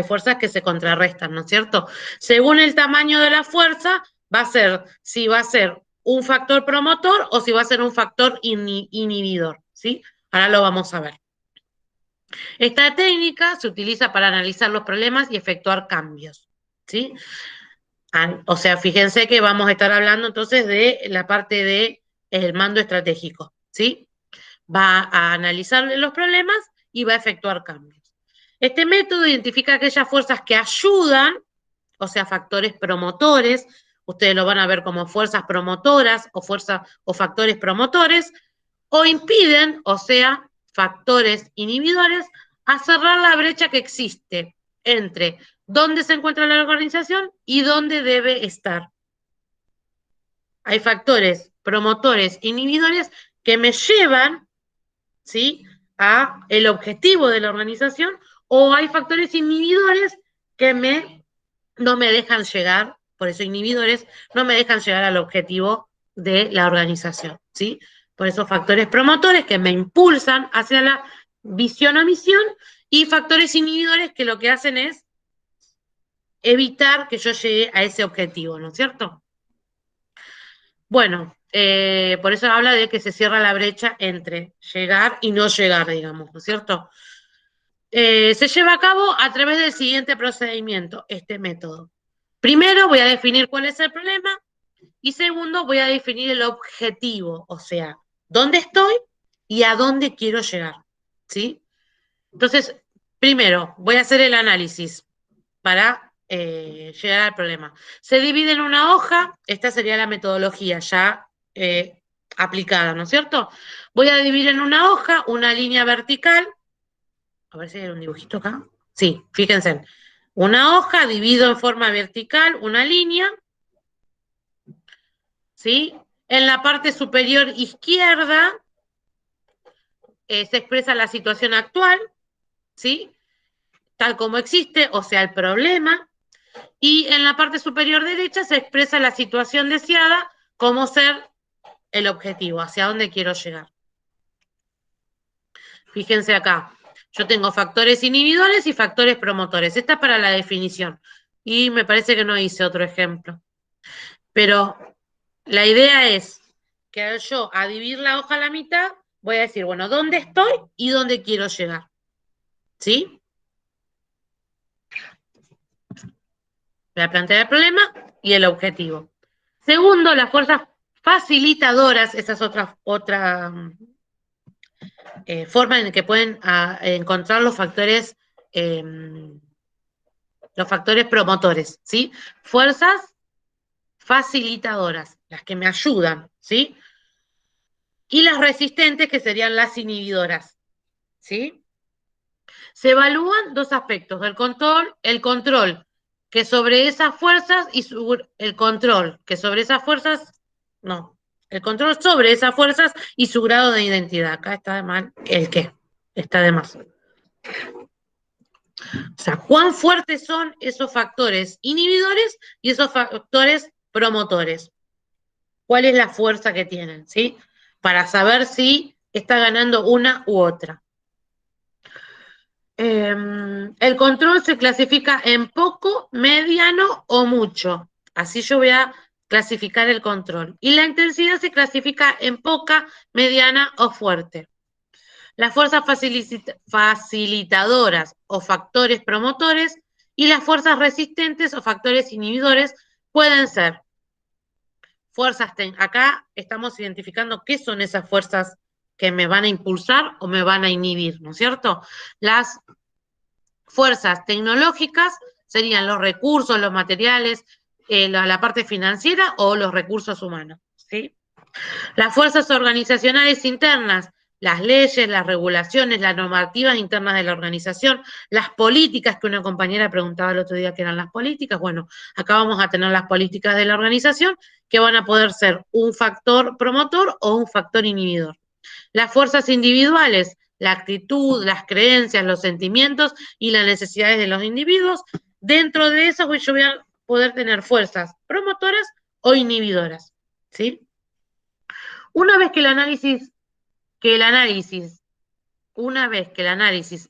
fuerzas que se contrarrestan, ¿no es cierto? Según el tamaño de la fuerza, va a ser si va a ser un factor promotor o si va a ser un factor inhibidor, ¿sí? Ahora lo vamos a ver. Esta técnica se utiliza para analizar los problemas y efectuar cambios, ¿sí? O sea, fíjense que vamos a estar hablando entonces de la parte del mando estratégico, ¿sí? Va a analizar los problemas y va a efectuar cambios. Este método identifica aquellas fuerzas que ayudan, o sea, factores promotores, ustedes lo van a ver como fuerzas promotoras o factores promotores, o impiden, o sea, factores inhibidores, a cerrar la brecha que existe entre dónde se encuentra la organización y dónde debe estar. Hay factores promotores, inhibidores que me llevan, ¿sí?, a el objetivo de la organización, o hay factores inhibidores que no me dejan llegar, por eso inhibidores, no me dejan llegar al objetivo de la organización, ¿sí? Por eso factores promotores que me impulsan hacia la visión o misión, y factores inhibidores que lo que hacen es evitar que yo llegue a ese objetivo, ¿no es cierto? Bueno, por eso habla de que se cierra la brecha entre llegar y no llegar, digamos, ¿no es cierto? Se lleva a cabo a través del siguiente procedimiento, este método. Primero voy a definir cuál es el problema, y segundo voy a definir el objetivo, o sea, dónde estoy y a dónde quiero llegar, ¿sí? Entonces, primero voy a hacer el análisis para llegar al problema. Se divide en una hoja, esta sería la metodología ya aplicada, ¿no es cierto? Voy a dividir en una hoja una línea vertical, a ver si hay un dibujito acá. Sí, fíjense, una hoja divido en forma vertical una línea, ¿sí? En la parte superior izquierda se expresa la situación actual, ¿sí?, tal como existe, o sea, el problema. Y en la parte superior derecha se expresa la situación deseada como ser el objetivo, hacia dónde quiero llegar. Fíjense acá, yo tengo factores inhibidores y factores promotores. Esta es para la definición. Y me parece que no hice otro ejemplo. Pero la idea es que al yo a dividir la hoja a la mitad, voy a decir, bueno, ¿dónde estoy y dónde quiero llegar? ¿Sí? Voy a plantear el problema y el objetivo. Segundo, las fuerzas facilitadoras, esa es otra forma en que pueden encontrar los factores promotores, ¿sí? Fuerzas facilitadoras, las que me ayudan, ¿sí? Y las resistentes, que serían las inhibidoras, ¿sí? Se evalúan dos aspectos, el control que sobre esas fuerzas y el control que sobre esas fuerzas, no, el control sobre esas fuerzas y su grado de identidad. Acá está de mal el qué, está de más. O sea, cuán fuertes son esos factores inhibidores y esos factores promotores. ¿Cuál es la fuerza que tienen, sí? Para saber si está ganando una u otra. El control se clasifica en poco, mediano o mucho. Así yo voy a clasificar el control. Y la intensidad se clasifica en poca, mediana o fuerte. Las fuerzas facilitadoras o factores promotores y las fuerzas resistentes o factores inhibidores pueden ser fuerzas. Acá estamos identificando qué son esas fuerzas que me van a impulsar o me van a inhibir, ¿no es cierto? Las fuerzas tecnológicas serían los recursos, los materiales, la parte financiera o los recursos humanos, ¿sí? Las fuerzas organizacionales internas, las leyes, las regulaciones, las normativas internas de la organización, las políticas, que una compañera preguntaba el otro día qué eran las políticas. Bueno, acá vamos a tener las políticas de la organización que van a poder ser un factor promotor o un factor inhibidor. Las fuerzas individuales, la actitud, las creencias, los sentimientos y las necesidades de los individuos. Dentro de eso yo voy a poder tener fuerzas promotoras o inhibidoras, ¿sí? Una vez hecho el análisis,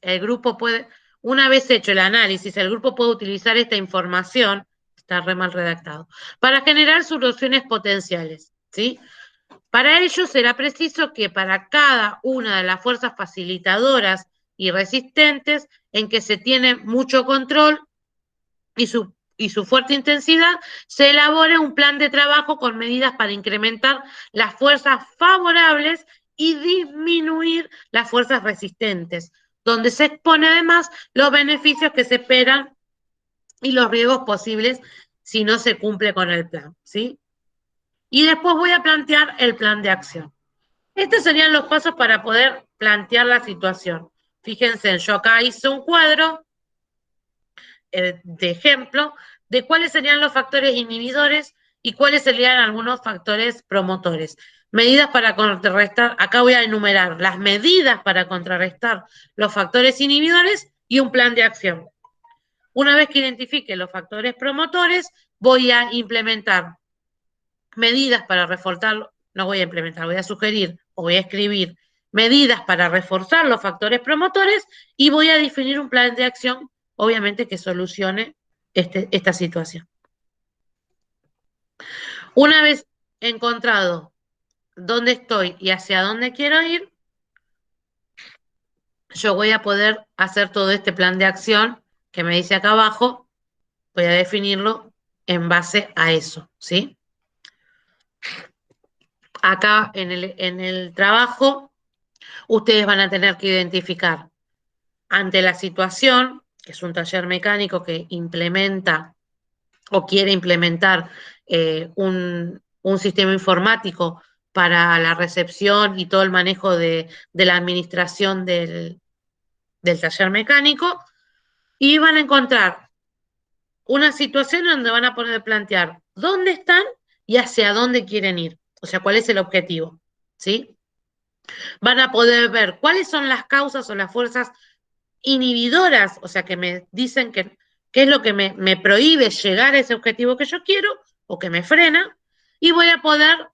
el grupo puede utilizar esta información, está re mal redactado, para generar soluciones potenciales, ¿sí? Para ello será preciso que para cada una de las fuerzas facilitadoras y resistentes en que se tiene mucho control y su fuerte intensidad, se elabore un plan de trabajo con medidas para incrementar las fuerzas favorables y disminuir las fuerzas resistentes, donde se expone además los beneficios que se esperan y los riesgos posibles si no se cumple con el plan, ¿sí? Y después voy a plantear el plan de acción. Estos serían los pasos para poder plantear la situación. Fíjense, yo acá hice un cuadro de ejemplo de cuáles serían los factores inhibidores y cuáles serían algunos factores promotores. medidas para contrarrestar, acá voy a enumerar las medidas para contrarrestar los factores inhibidores y un plan de acción. Una vez que identifique los factores promotores, voy a implementar medidas para reforzar, no voy a implementar, voy a sugerir o voy a escribir medidas para reforzar los factores promotores y voy a definir un plan de acción, obviamente, que solucione esta situación. Una vez encontrado dónde estoy y hacia dónde quiero ir, yo voy a poder hacer todo este plan de acción que me dice acá abajo, voy a definirlo en base a eso, ¿sí? Acá en el trabajo, ustedes van a tener que identificar ante la situación, que es un taller mecánico que implementa o quiere implementar un sistema informático para la recepción y todo el manejo de la administración del taller mecánico, y van a encontrar una situación donde van a poder plantear dónde están y hacia dónde quieren ir, o sea, cuál es el objetivo, ¿sí? Van a poder ver cuáles son las causas o las fuerzas inhibidoras, o sea, que me dicen qué es lo que me prohíbe llegar a ese objetivo que yo quiero o que me frena, y voy a poder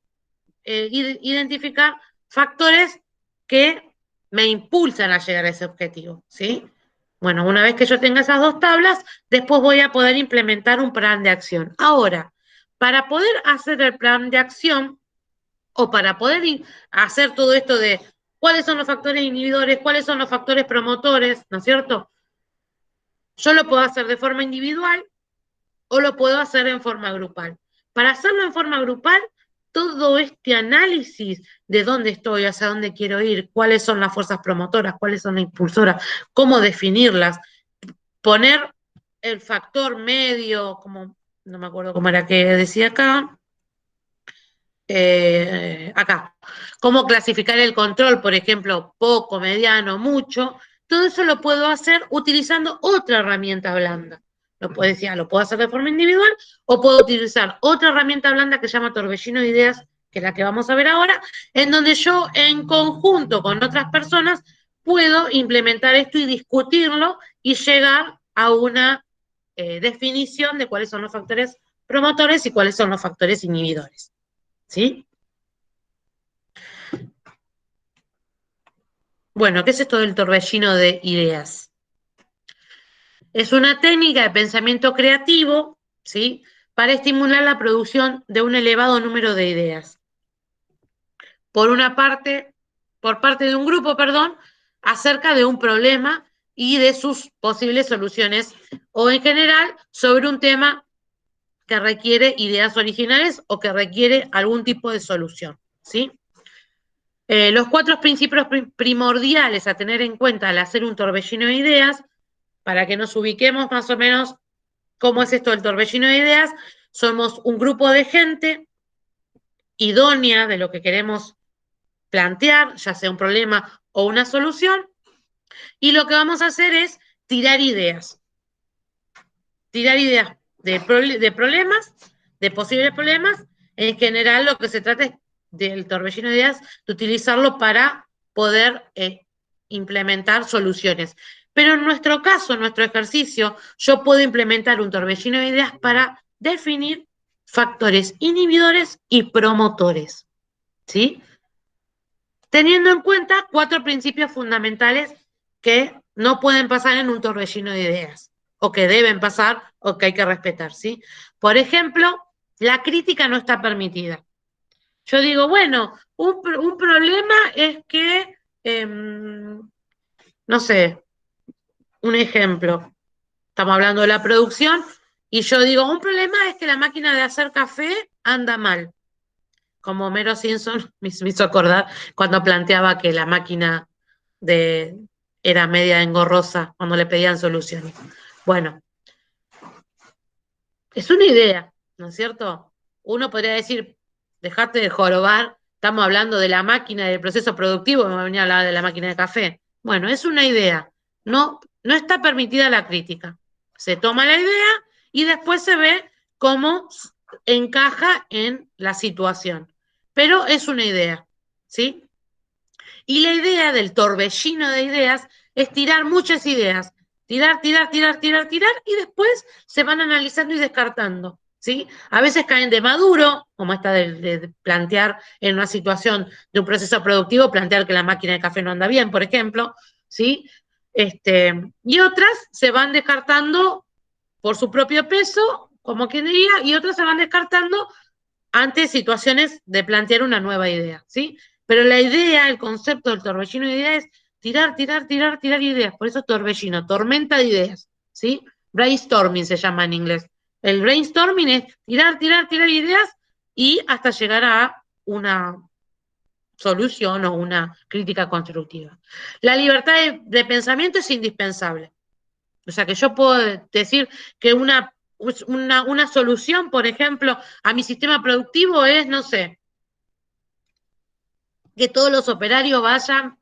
identificar factores que me impulsan a llegar a ese objetivo, ¿sí? Bueno, una vez que yo tenga esas dos tablas, después voy a poder implementar un plan de acción. Ahora, para poder hacer el plan de acción o para poder hacer todo esto de cuáles son los factores inhibidores, cuáles son los factores promotores, ¿no es cierto? Yo lo puedo hacer de forma individual o lo puedo hacer en forma grupal. Para hacerlo en forma grupal, todo este análisis de dónde estoy, hacia dónde quiero ir, cuáles son las fuerzas promotoras, cuáles son las impulsoras, cómo definirlas, poner el factor medio, como no me acuerdo cómo era que decía acá, acá, cómo clasificar el control, por ejemplo, poco, mediano, mucho, todo eso lo puedo hacer utilizando otra herramienta blanda. Lo puedo hacer de forma individual o puedo utilizar otra herramienta blanda que se llama torbellino de ideas, que es la que vamos a ver ahora, en donde yo en conjunto con otras personas puedo implementar esto y discutirlo y llegar a una definición de cuáles son los factores promotores y cuáles son los factores inhibidores. ¿Sí? Bueno, ¿qué es esto del torbellino de ideas? Es una técnica de pensamiento creativo, ¿sí? Para estimular la producción de un elevado número de ideas. Por parte de un grupo, acerca de un problema y de sus posibles soluciones, o en general sobre un tema que requiere ideas originales o que requiere algún tipo de solución, ¿sí? Los 4 principios primordiales a tener en cuenta al hacer un torbellino de ideas, para que nos ubiquemos más o menos cómo es esto del torbellino de ideas, somos un grupo de gente idónea de lo que queremos plantear, ya sea un problema o una solución, y lo que vamos a hacer es tirar ideas de problemas, de posibles problemas. En general, lo que se trata es del torbellino de ideas, de utilizarlo para poder implementar soluciones. Pero en nuestro caso, en nuestro ejercicio, yo puedo implementar un torbellino de ideas para definir factores inhibidores y promotores, ¿sí? Teniendo en cuenta 4 principios fundamentales que no pueden pasar en un torbellino de ideas, o que deben pasar, o que hay que respetar, ¿sí? Por ejemplo, la crítica no está permitida. Yo digo, bueno, un problema es que, no sé, un ejemplo, estamos hablando de la producción, y yo digo, un problema es que la máquina de hacer café anda mal. Como Homero Simpson me hizo acordar cuando planteaba que la máquina era media engorrosa cuando le pedían soluciones. Bueno, es una idea, ¿no es cierto? Uno podría decir, dejate de jorobar, estamos hablando de la máquina, del proceso productivo, me va a venir a hablar de la máquina de café. Bueno, es una idea, no está permitida la crítica. Se toma la idea y después se ve cómo encaja en la situación. pero es una idea, ¿sí? Y la idea del torbellino de ideas es tirar muchas ideas, tirar, y después se van analizando y descartando, ¿sí? A veces caen de maduro, como esta de plantear en una situación de un proceso productivo, plantear que la máquina de café no anda bien, por ejemplo, ¿sí? Y otras se van descartando por su propio peso, como quien diría, y otras se van descartando ante situaciones de plantear una nueva idea, ¿sí? Pero la idea, el concepto del torbellino de ideas es tirar ideas. Por eso torbellino, tormenta de ideas, ¿sí? Brainstorming se llama en inglés. El brainstorming es tirar ideas y hasta llegar a una solución o una crítica constructiva. La libertad de pensamiento es indispensable. O sea, que yo puedo decir que una solución, por ejemplo, a mi sistema productivo es, no sé, que todos los operarios vayan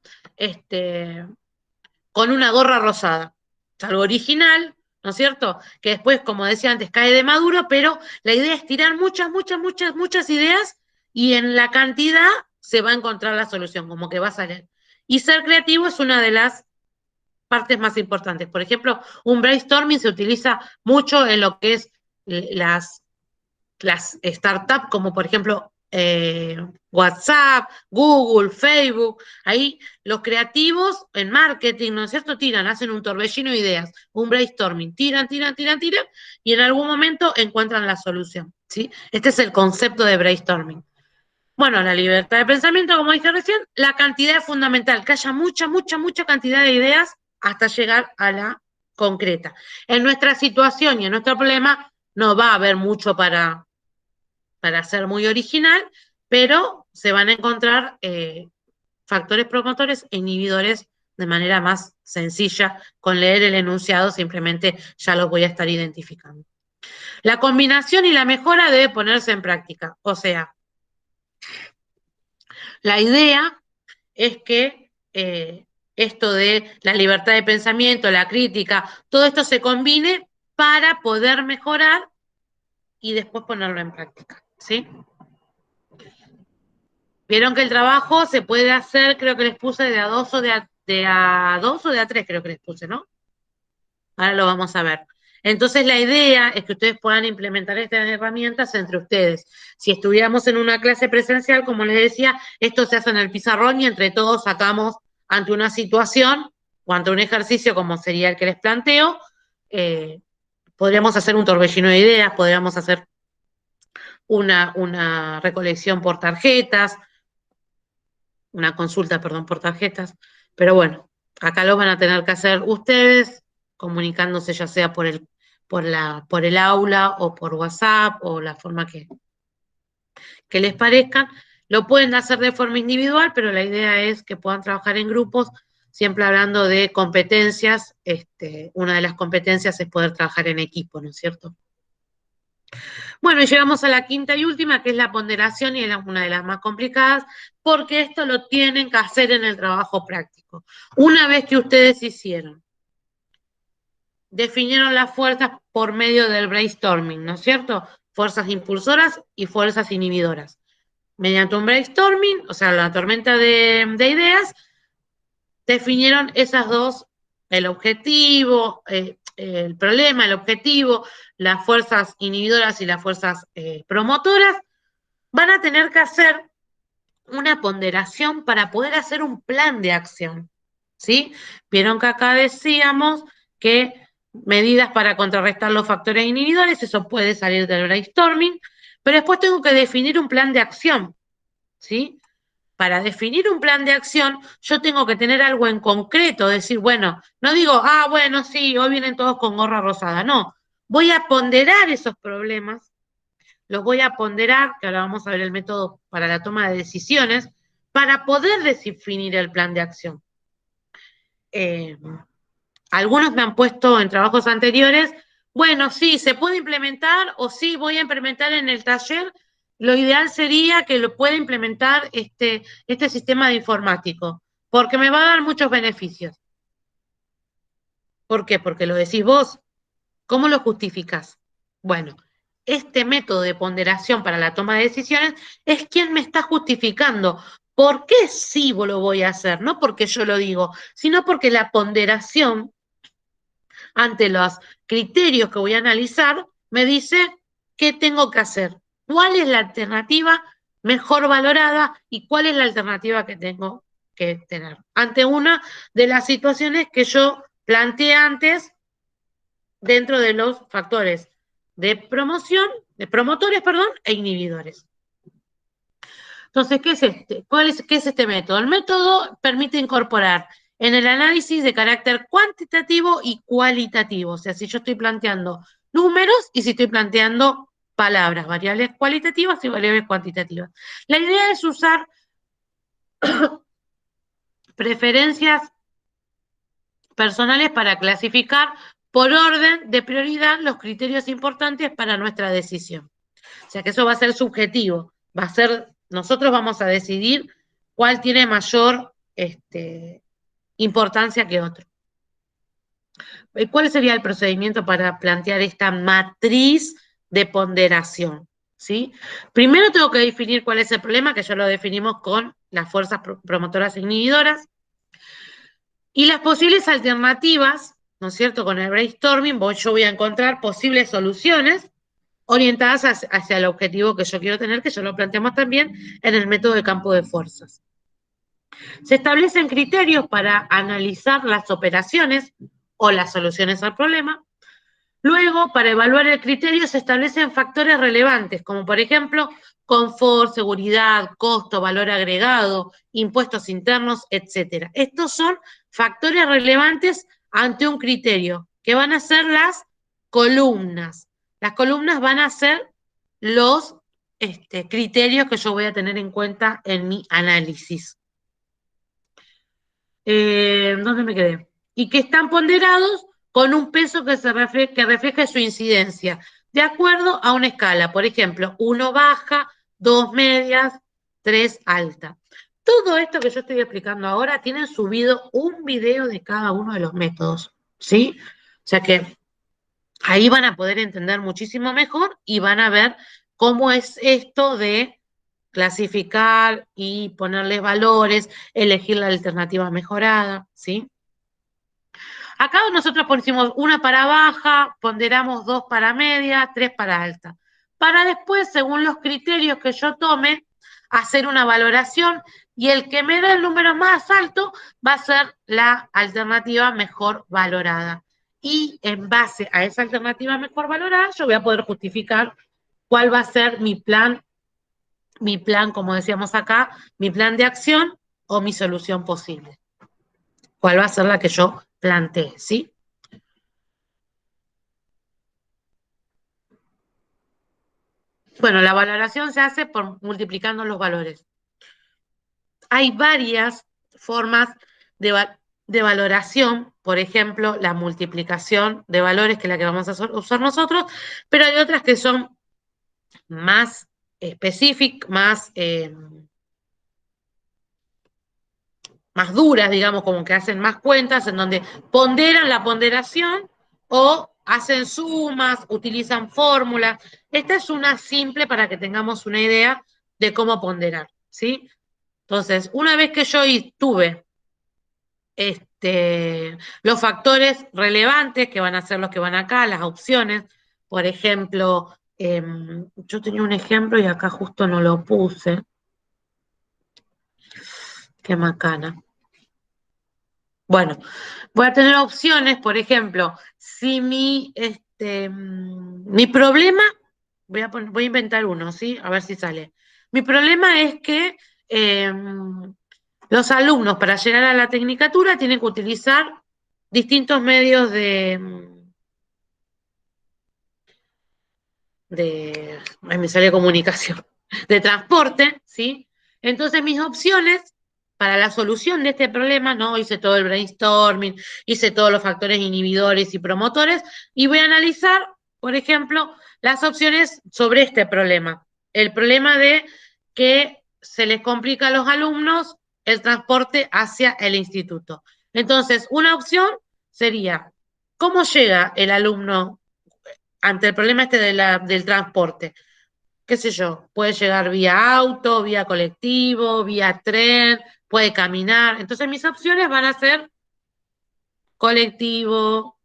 con una gorra rosada. Es algo original, ¿no es cierto? Que después, como decía antes, cae de maduro, pero la idea es tirar muchas ideas y en la cantidad se va a encontrar la solución, como que va a salir. Y ser creativo es una de las partes más importantes. Por ejemplo, un brainstorming se utiliza mucho en lo que es las startups, como por ejemplo WhatsApp, Google, Facebook. Ahí los creativos en marketing, ¿no es cierto? Hacen un torbellino de ideas, un brainstorming, tiran, y en algún momento encuentran la solución, ¿sí? Este es el concepto de brainstorming. Bueno, la libertad de pensamiento, como dije recién, la cantidad es fundamental, que haya mucha cantidad de ideas hasta llegar a la concreta. En nuestra situación y en nuestro problema no va a haber mucho para ser muy original, pero se van a encontrar factores promotores e inhibidores de manera más sencilla. Con leer el enunciado simplemente ya los voy a estar identificando. La combinación y la mejora debe ponerse en práctica, o sea, la idea es que esto de la libertad de pensamiento, la crítica, todo esto se combine para poder mejorar y después ponerlo en práctica, ¿sí? Vieron que el trabajo se puede hacer, creo que les puse de A2 o de A2 o de A3, creo que les puse, ¿no? Ahora lo vamos a ver. Entonces la idea es que ustedes puedan implementar estas herramientas entre ustedes. Si estuviéramos en una clase presencial, como les decía, esto se hace en el pizarrón y entre todos sacamos ante una situación o ante un ejercicio como sería el que les planteo, podríamos hacer un torbellino de ideas, podríamos hacer una recolección por tarjetas, una consulta, perdón, por tarjetas, pero bueno, acá lo van a tener que hacer ustedes, comunicándose ya sea por el aula o por WhatsApp o la forma que les parezcan. Lo pueden hacer de forma individual, pero la idea es que puedan trabajar en grupos, siempre hablando de competencias. Una de las competencias es poder trabajar en equipo, ¿no es cierto? Bueno, y llegamos a la quinta y última, que es la ponderación, y es una de las más complicadas, porque esto lo tienen que hacer en el trabajo práctico. Una vez que ustedes definieron las fuerzas por medio del brainstorming, ¿no es cierto? Fuerzas impulsoras y fuerzas inhibidoras. Mediante un brainstorming, o sea, la tormenta de ideas, definieron esas dos, el objetivo, el problema, el objetivo, las fuerzas inhibidoras y las fuerzas promotoras. Van a tener que hacer una ponderación para poder hacer un plan de acción, ¿sí? Vieron que acá decíamos que medidas para contrarrestar los factores inhibidores, eso puede salir del brainstorming, pero después tengo que definir un plan de acción, ¿sí? Para definir un plan de acción, yo tengo que tener algo en concreto, decir, bueno, no digo, bueno, sí, hoy vienen todos con gorra rosada, no, voy a ponderar esos problemas, los voy a ponderar, que ahora vamos a ver el método para la toma de decisiones, para poder definir el plan de acción. Algunos me han puesto en trabajos anteriores, bueno, sí, se puede implementar o sí, voy a implementar en el taller. Lo ideal sería que lo pueda implementar este sistema de informático, porque me va a dar muchos beneficios. ¿Por qué? Porque lo decís vos. ¿Cómo lo justificás? Bueno, este método de ponderación para la toma de decisiones es quien me está justificando. ¿Por qué sí lo voy a hacer? No porque yo lo digo, sino porque la ponderación ante los criterios que voy a analizar me dice qué tengo que hacer, cuál es la alternativa mejor valorada y cuál es la alternativa que tengo que tener ante una de las situaciones que yo planteé antes dentro de los factores de promoción, de promotores, perdón, e inhibidores. Entonces, ¿qué es este? ¿Qué es este método? El método permite incorporar en el análisis de carácter cuantitativo y cualitativo. O sea, si yo estoy planteando números y si estoy planteando palabras, variables cualitativas y variables cuantitativas. La idea es usar preferencias personales para clasificar por orden de prioridad los criterios importantes para nuestra decisión. O sea que eso va a ser subjetivo, va a ser, nosotros vamos a decidir cuál tiene mayor importancia que otro. ¿Cuál sería el procedimiento para plantear esta matriz de ponderación? ¿Sí? Primero tengo que definir cuál es el problema, que ya lo definimos con las fuerzas promotoras e inhibidoras. Y las posibles alternativas, ¿no es cierto? Con el brainstorming yo voy a encontrar posibles soluciones orientadas hacia el objetivo que yo quiero tener, que ya lo planteamos también en el método de campo de fuerzas. Se establecen criterios para analizar las operaciones o las soluciones al problema. Luego, para evaluar el criterio, se establecen factores relevantes, como por ejemplo, confort, seguridad, costo, valor agregado, impuestos internos, etc. Estos son factores relevantes ante un criterio, que van a ser las columnas. Las columnas van a ser los criterios que yo voy a tener en cuenta en mi análisis. ¿Dónde me quedé? Y que están ponderados con un peso que refleje su incidencia, de acuerdo a una escala. Por ejemplo, 1 baja, 2 medias, 3 alta. Todo esto que yo estoy explicando ahora, tienen subido un video de cada uno de los métodos, ¿sí? O sea que ahí van a poder entender muchísimo mejor y van a ver cómo es esto de clasificar y ponerles valores, elegir la alternativa mejorada, ¿sí? Acá nosotros pusimos 1 para baja, ponderamos 2 para media, 3 para alta. Para después, según los criterios que yo tome, hacer una valoración y el que me dé el número más alto va a ser la alternativa mejor valorada. Y en base a esa alternativa mejor valorada, yo voy a poder justificar cuál va a ser mi plan, como decíamos acá, mi plan de acción o mi solución posible. ¿Cuál va a ser la que yo planteé, sí? Bueno, la valoración se hace multiplicando los valores. Hay varias formas de valoración, por ejemplo, la multiplicación de valores, que es la que vamos a usar nosotros, pero hay otras que son más específicas, más duras, digamos, como que hacen más cuentas, en donde ponderan la ponderación o hacen sumas, utilizan fórmulas. Esta es una simple para que tengamos una idea de cómo ponderar, ¿sí? Entonces, una vez que yo tuve los factores relevantes, que van a ser los que van acá, las opciones, por ejemplo, yo tenía un ejemplo y acá justo no lo puse. Qué macana. Bueno, voy a tener opciones, por ejemplo, si mi problema, voy a inventar uno, ¿sí? A ver si sale. Mi problema es que los alumnos para llegar a la tecnicatura tienen que utilizar distintos medios ahí me sale comunicación, de transporte, ¿sí? Entonces mis opciones para la solución de este problema, ¿no? Hice todo el brainstorming, hice todos los factores inhibidores y promotores, y voy a analizar, por ejemplo, las opciones sobre este problema. El problema de que se les complica a los alumnos el transporte hacia el instituto. Entonces, una opción sería, ¿cómo llega el alumno ante el problema este del transporte. Qué sé yo, puede llegar vía auto, vía colectivo, vía tren, puede caminar. Entonces mis opciones van a ser colectivo,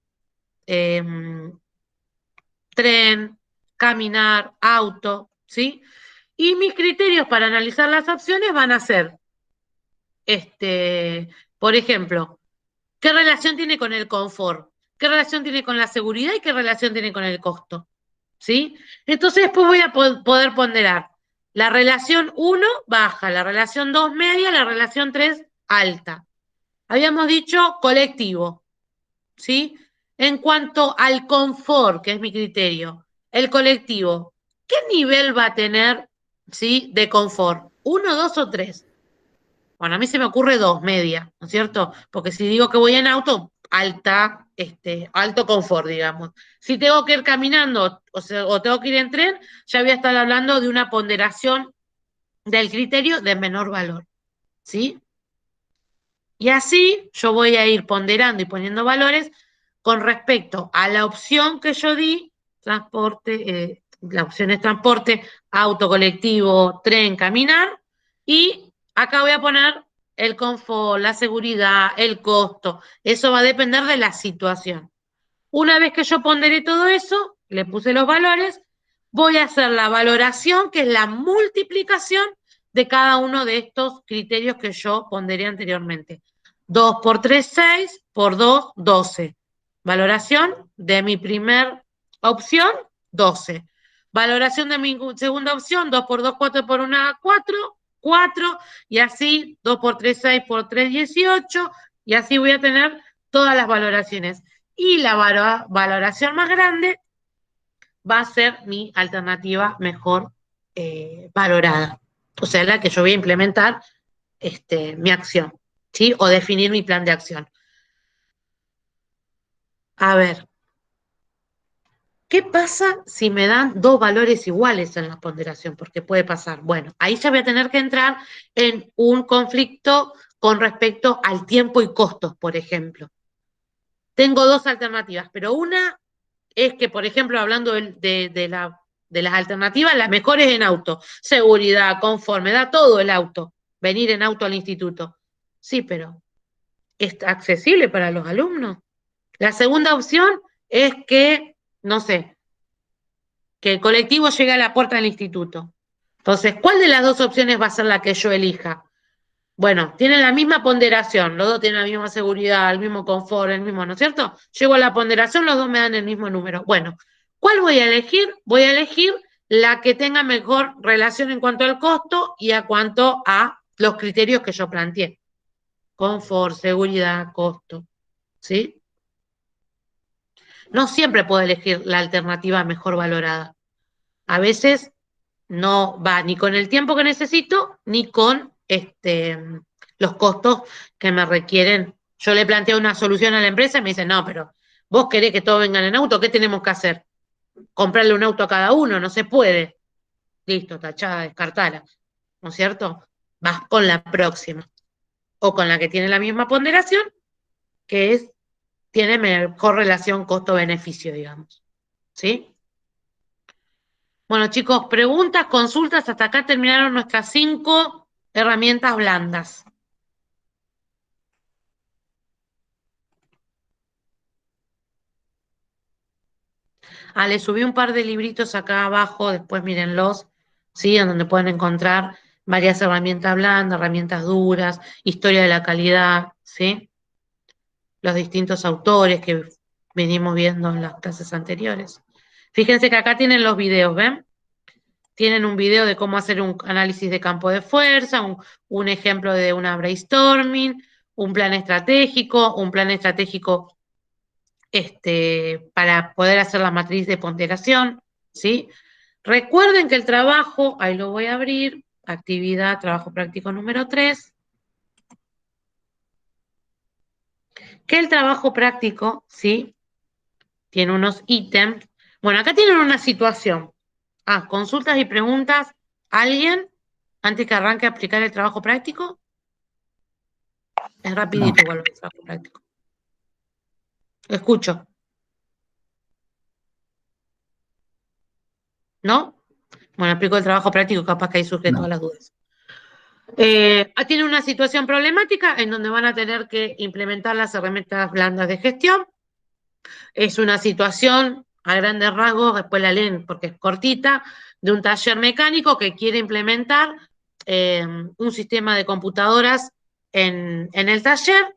tren, caminar, auto, ¿sí? Y mis criterios para analizar las opciones van a ser, por ejemplo, ¿qué relación tiene con el confort? ¿Qué relación tiene con la seguridad y qué relación tiene con el costo? ¿Sí? Entonces después voy a poder ponderar la relación 1 baja, la relación 2 media, la relación 3 alta. Habíamos dicho colectivo, ¿sí? En cuanto al confort, que es mi criterio, el colectivo, ¿qué nivel va a tener, ¿sí? De confort? ¿1, 2 o 3? Bueno, a mí se me ocurre 2, media, ¿no es cierto? Porque si digo que voy en auto, alto confort, digamos. Si tengo que ir caminando o tengo que ir en tren, ya voy a estar hablando de una ponderación del criterio de menor valor, ¿sí? Y así yo voy a ir ponderando y poniendo valores con respecto a la opción que yo di, transporte, la opción es transporte, auto, colectivo, tren, caminar, y acá voy a poner el confort, la seguridad, el costo. Eso va a depender de la situación. Una vez que yo ponderé todo eso, le puse los valores, voy a hacer la valoración, que es la multiplicación de cada uno de estos criterios que yo ponderé anteriormente. 2 por 3, 6, por 2, 12. Valoración de mi primer opción, 12. Valoración de mi segunda opción, 2 por 2, 4 por 1, 4, 4, y así 2 por 3, 6, por 3, 18, y así voy a tener todas las valoraciones. Y la valoración más grande va a ser mi alternativa mejor valorada. O sea, la que yo voy a implementar mi acción, ¿sí? O definir mi plan de acción. A ver, ¿qué pasa si me dan dos valores iguales en la ponderación? Porque puede pasar. Bueno, ahí ya voy a tener que entrar en un conflicto con respecto al tiempo y costos, por ejemplo. Tengo dos alternativas, pero una es que, por ejemplo, hablando de las alternativas, las mejores en auto, seguridad, confort, me da todo el auto, venir en auto al instituto. Sí, pero ¿es accesible para los alumnos? La segunda opción es que, no sé, que el colectivo llegue a la puerta del instituto. Entonces, ¿cuál de las dos opciones va a ser la que yo elija? Bueno, tienen la misma ponderación, los dos tienen la misma seguridad, el mismo confort, el mismo, ¿no es cierto? Llego a la ponderación, los dos me dan el mismo número. Bueno, ¿cuál voy a elegir? Voy a elegir la que tenga mejor relación en cuanto al costo y a cuanto a los criterios que yo planteé. Confort, seguridad, costo, ¿sí? No siempre puedo elegir la alternativa mejor valorada. A veces no va ni con el tiempo que necesito, ni con los costos que me requieren. Yo le planteo una solución a la empresa y me dicen, no, pero vos querés que todos vengan en auto, ¿qué tenemos que hacer? Comprarle un auto a cada uno, no se puede. Listo, tachada, descartada, ¿no es cierto? Vas con la próxima. O con la que tiene la misma ponderación, que tiene mejor relación costo-beneficio, digamos. ¿Sí? Bueno, chicos, preguntas, consultas, hasta acá terminaron nuestras 5 herramientas blandas. Les subí un par de libritos acá abajo, después mírenlos, ¿sí? En donde pueden encontrar varias herramientas blandas, herramientas duras, historia de la calidad, ¿sí? Los distintos autores que venimos viendo en las clases anteriores. Fíjense que acá tienen los videos, ¿ven? Tienen un video de cómo hacer un análisis de campo de fuerza, un ejemplo de una brainstorming, un plan estratégico para poder hacer la matriz de ponderación, ¿sí? Recuerden que el trabajo, ahí lo voy a abrir, actividad, trabajo práctico número 3, que el trabajo práctico, ¿sí? Tiene unos ítems. Bueno, acá tienen una situación. Consultas y preguntas. ¿Alguien, antes que arranque a aplicar el trabajo práctico? Es rapidito igual el trabajo práctico. Escucho. ¿no? Bueno, explico el trabajo práctico, capaz que ahí surgen No. todas las dudas. Tienen una situación problemática en donde van a tener que implementar las herramientas blandas de gestión. Es una situación, a grandes rasgos, después la leen porque es cortita, de un taller mecánico que quiere implementar un sistema de computadoras en el taller,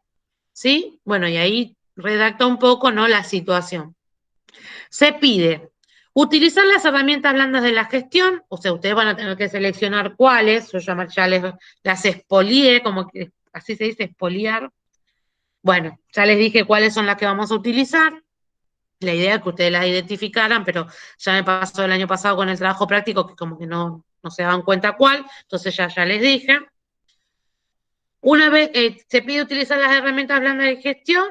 ¿sí? Bueno, y ahí redacta un poco, ¿no?, la situación. Se pide utilizar las herramientas blandas de la gestión, o sea, ustedes van a tener que seleccionar cuáles, yo ya las expolié, como que así se dice, expoliar. Bueno, ya les dije cuáles son las que vamos a utilizar. La idea es que ustedes las identificaran, pero ya me pasó el año pasado con el trabajo práctico, que como que no se daban cuenta cuál, entonces ya les dije. Una vez se pide utilizar las herramientas blandas de gestión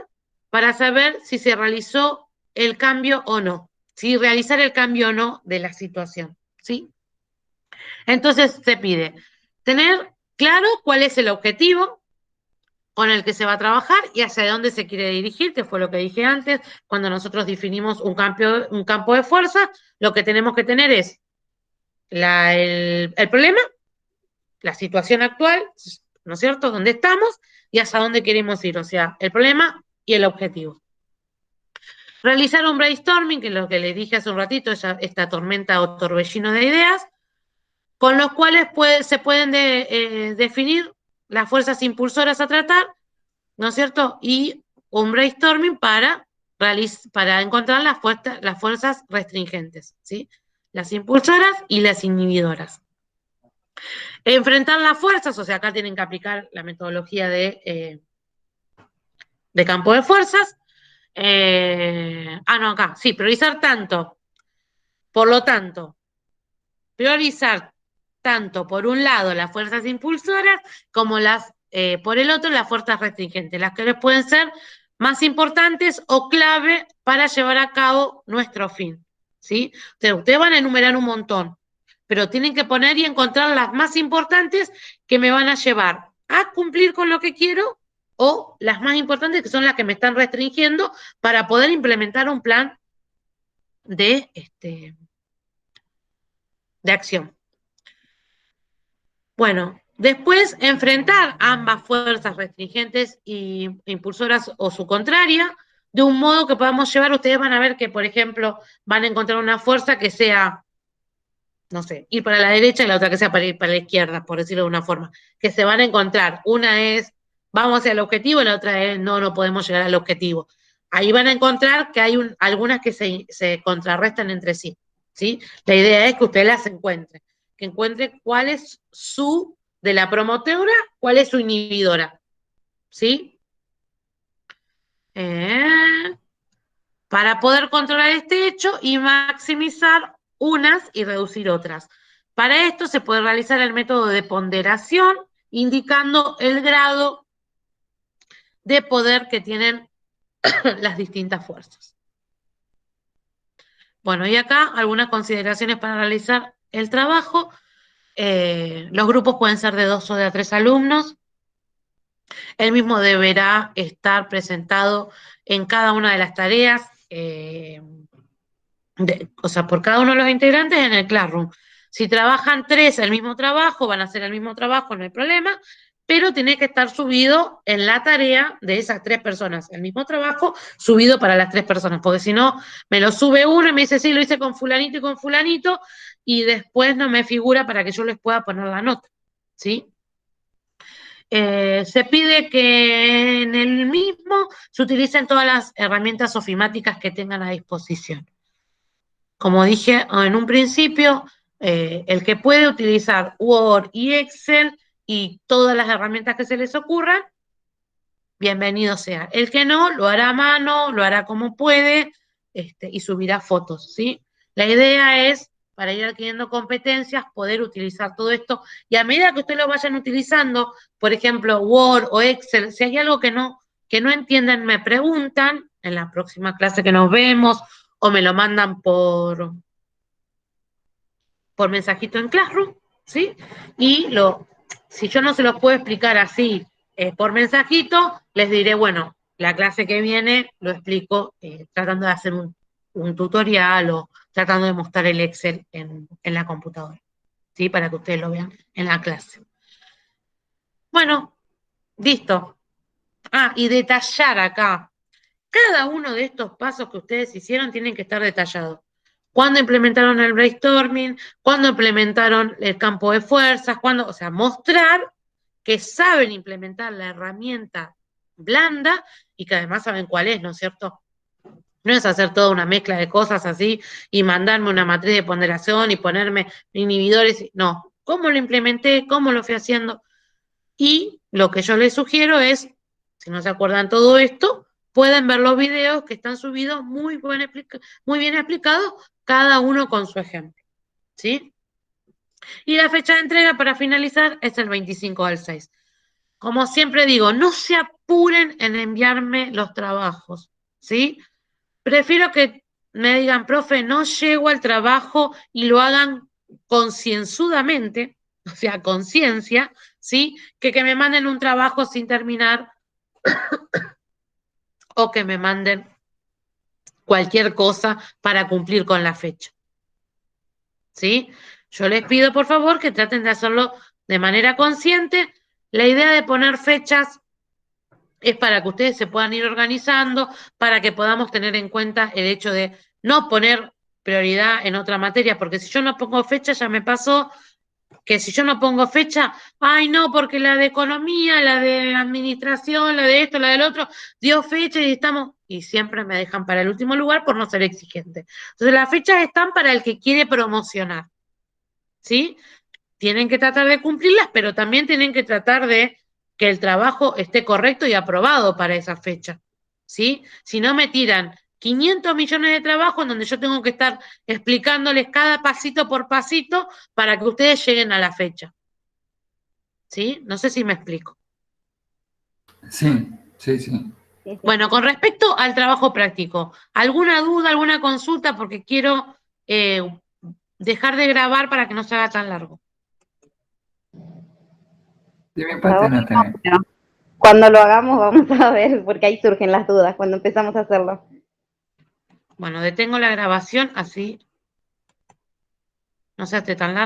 para saber si se realizó el cambio o no, si realizar el cambio o no de la situación, ¿sí? Entonces se pide tener claro cuál es el objetivo con el que se va a trabajar y hacia dónde se quiere dirigir, que fue lo que dije antes, cuando nosotros definimos un campo de fuerza, lo que tenemos que tener es el problema, la situación actual, ¿no es cierto?, dónde estamos y hacia dónde queremos ir, o sea, el problema y el objetivo. Realizar un brainstorming, que es lo que les dije hace un ratito, esta tormenta o torbellino de ideas, con los cuales se pueden definir las fuerzas impulsoras a tratar, ¿no es cierto? Y un brainstorming para encontrar las fuerzas restringentes, ¿sí? Las impulsoras y las inhibidoras. Enfrentar las fuerzas, o sea, acá tienen que aplicar la metodología de campo de fuerzas. Acá, sí, priorizar tanto. Por lo tanto, priorizar tanto por un lado las fuerzas impulsoras como por el otro las fuerzas restringentes, las que les pueden ser más importantes o clave para llevar a cabo nuestro fin, ¿sí? Ustedes van a enumerar un montón, pero tienen que poner y encontrar las más importantes que me van a llevar a cumplir con lo que quiero o las más importantes que son las que me están restringiendo para poder implementar un plan de acción. Bueno, después enfrentar ambas fuerzas restringentes e impulsoras o su contraria, de un modo que podamos llevar, ustedes van a ver que, por ejemplo, van a encontrar una fuerza que sea, no sé, ir para la derecha y la otra que sea para ir para la izquierda, por decirlo de una forma, que se van a encontrar. Una es, vamos hacia el objetivo, y la otra es, no podemos llegar al objetivo. Ahí van a encontrar que hay algunas que se contrarrestan entre sí, ¿sí? La idea es que ustedes las encuentren, que encuentren cuál es de la promotora, cuál es su inhibidora, ¿sí? Para poder controlar este hecho y maximizar unas y reducir otras. Para esto se puede realizar el método de ponderación, indicando el grado de poder que tienen las distintas fuerzas. Bueno, y acá algunas consideraciones para realizar el trabajo. Los grupos pueden ser de 2 o de 3 alumnos. El mismo deberá estar presentado en cada una de las tareas, o sea, por cada uno de los integrantes en el Classroom. Si trabajan 3 el mismo trabajo, van a hacer el mismo trabajo, no hay problema, pero tiene que estar subido en la tarea de esas 3 personas, el mismo trabajo subido para las 3 personas, porque si no, me lo sube uno y me dice, sí, lo hice con fulanito, y después no me figura para que yo les pueda poner la nota, ¿sí? Se pide que en el mismo se utilicen todas las herramientas ofimáticas que tengan a disposición. Como dije en un principio, el que puede utilizar Word y Excel y todas las herramientas que se les ocurran, bienvenido sea. El que no, lo hará a mano, lo hará como puede, y subirá fotos, ¿sí? La idea es, para ir adquiriendo competencias, poder utilizar todo esto, y a medida que ustedes lo vayan utilizando, por ejemplo, Word o Excel, si hay algo que no entiendan, me preguntan en la próxima clase que nos vemos, o me lo mandan por mensajito en Classroom, ¿sí? Y si yo no se los puedo explicar así por mensajito, les diré, bueno, la clase que viene lo explico tratando de hacer un un tutorial o tratando de mostrar el Excel en la computadora, ¿sí? Para que ustedes lo vean en la clase. Bueno, listo. Ah, y detallar acá. Cada uno de estos pasos que ustedes hicieron tienen que estar detallados. Cuándo implementaron el brainstorming, cuándo implementaron el campo de fuerzas, o sea, mostrar que saben implementar la herramienta blanda y que además saben cuál es, ¿no es cierto? No es hacer toda una mezcla de cosas así y mandarme una matriz de ponderación y ponerme inhibidores. No, cómo lo implementé, cómo lo fui haciendo. Y lo que yo les sugiero es, si no se acuerdan todo esto, pueden ver los videos que están subidos muy bien explicados, cada uno con su ejemplo. ¿Sí? Y la fecha de entrega para finalizar es el 25/6. Como siempre digo, no se apuren en enviarme los trabajos, ¿sí? Prefiero que me digan, profe, no llego al trabajo y lo hagan concienzudamente, o sea, conciencia, ¿sí? Que me manden un trabajo sin terminar o que me manden cualquier cosa para cumplir con la fecha, ¿sí? Yo les pido, por favor, que traten de hacerlo de manera consciente. La idea de poner fechas es para que ustedes se puedan ir organizando, para que podamos tener en cuenta el hecho de no poner prioridad en otra materia, porque si yo no pongo fecha, ya me pasó que si yo no pongo fecha, ay no, porque la de economía, la de administración, la de esto, la del otro, dio fecha y siempre me dejan para el último lugar por no ser exigente. Entonces las fechas están para el que quiere promocionar, ¿sí? Tienen que tratar de cumplirlas, pero también tienen que tratar de que el trabajo esté correcto y aprobado para esa fecha, ¿sí? Si no me tiran 500 millones de trabajo en donde yo tengo que estar explicándoles cada pasito por pasito para que ustedes lleguen a la fecha, ¿sí? No sé si me explico. Sí. Sí, sí. Bueno, con respecto al trabajo práctico, ¿alguna duda, alguna consulta? Porque quiero dejar de grabar para que no se haga tan largo. De mi parte no tenés. Bueno, cuando lo hagamos vamos a ver, porque ahí surgen las dudas cuando empezamos a hacerlo. Bueno, detengo la grabación así no se hace tan largo.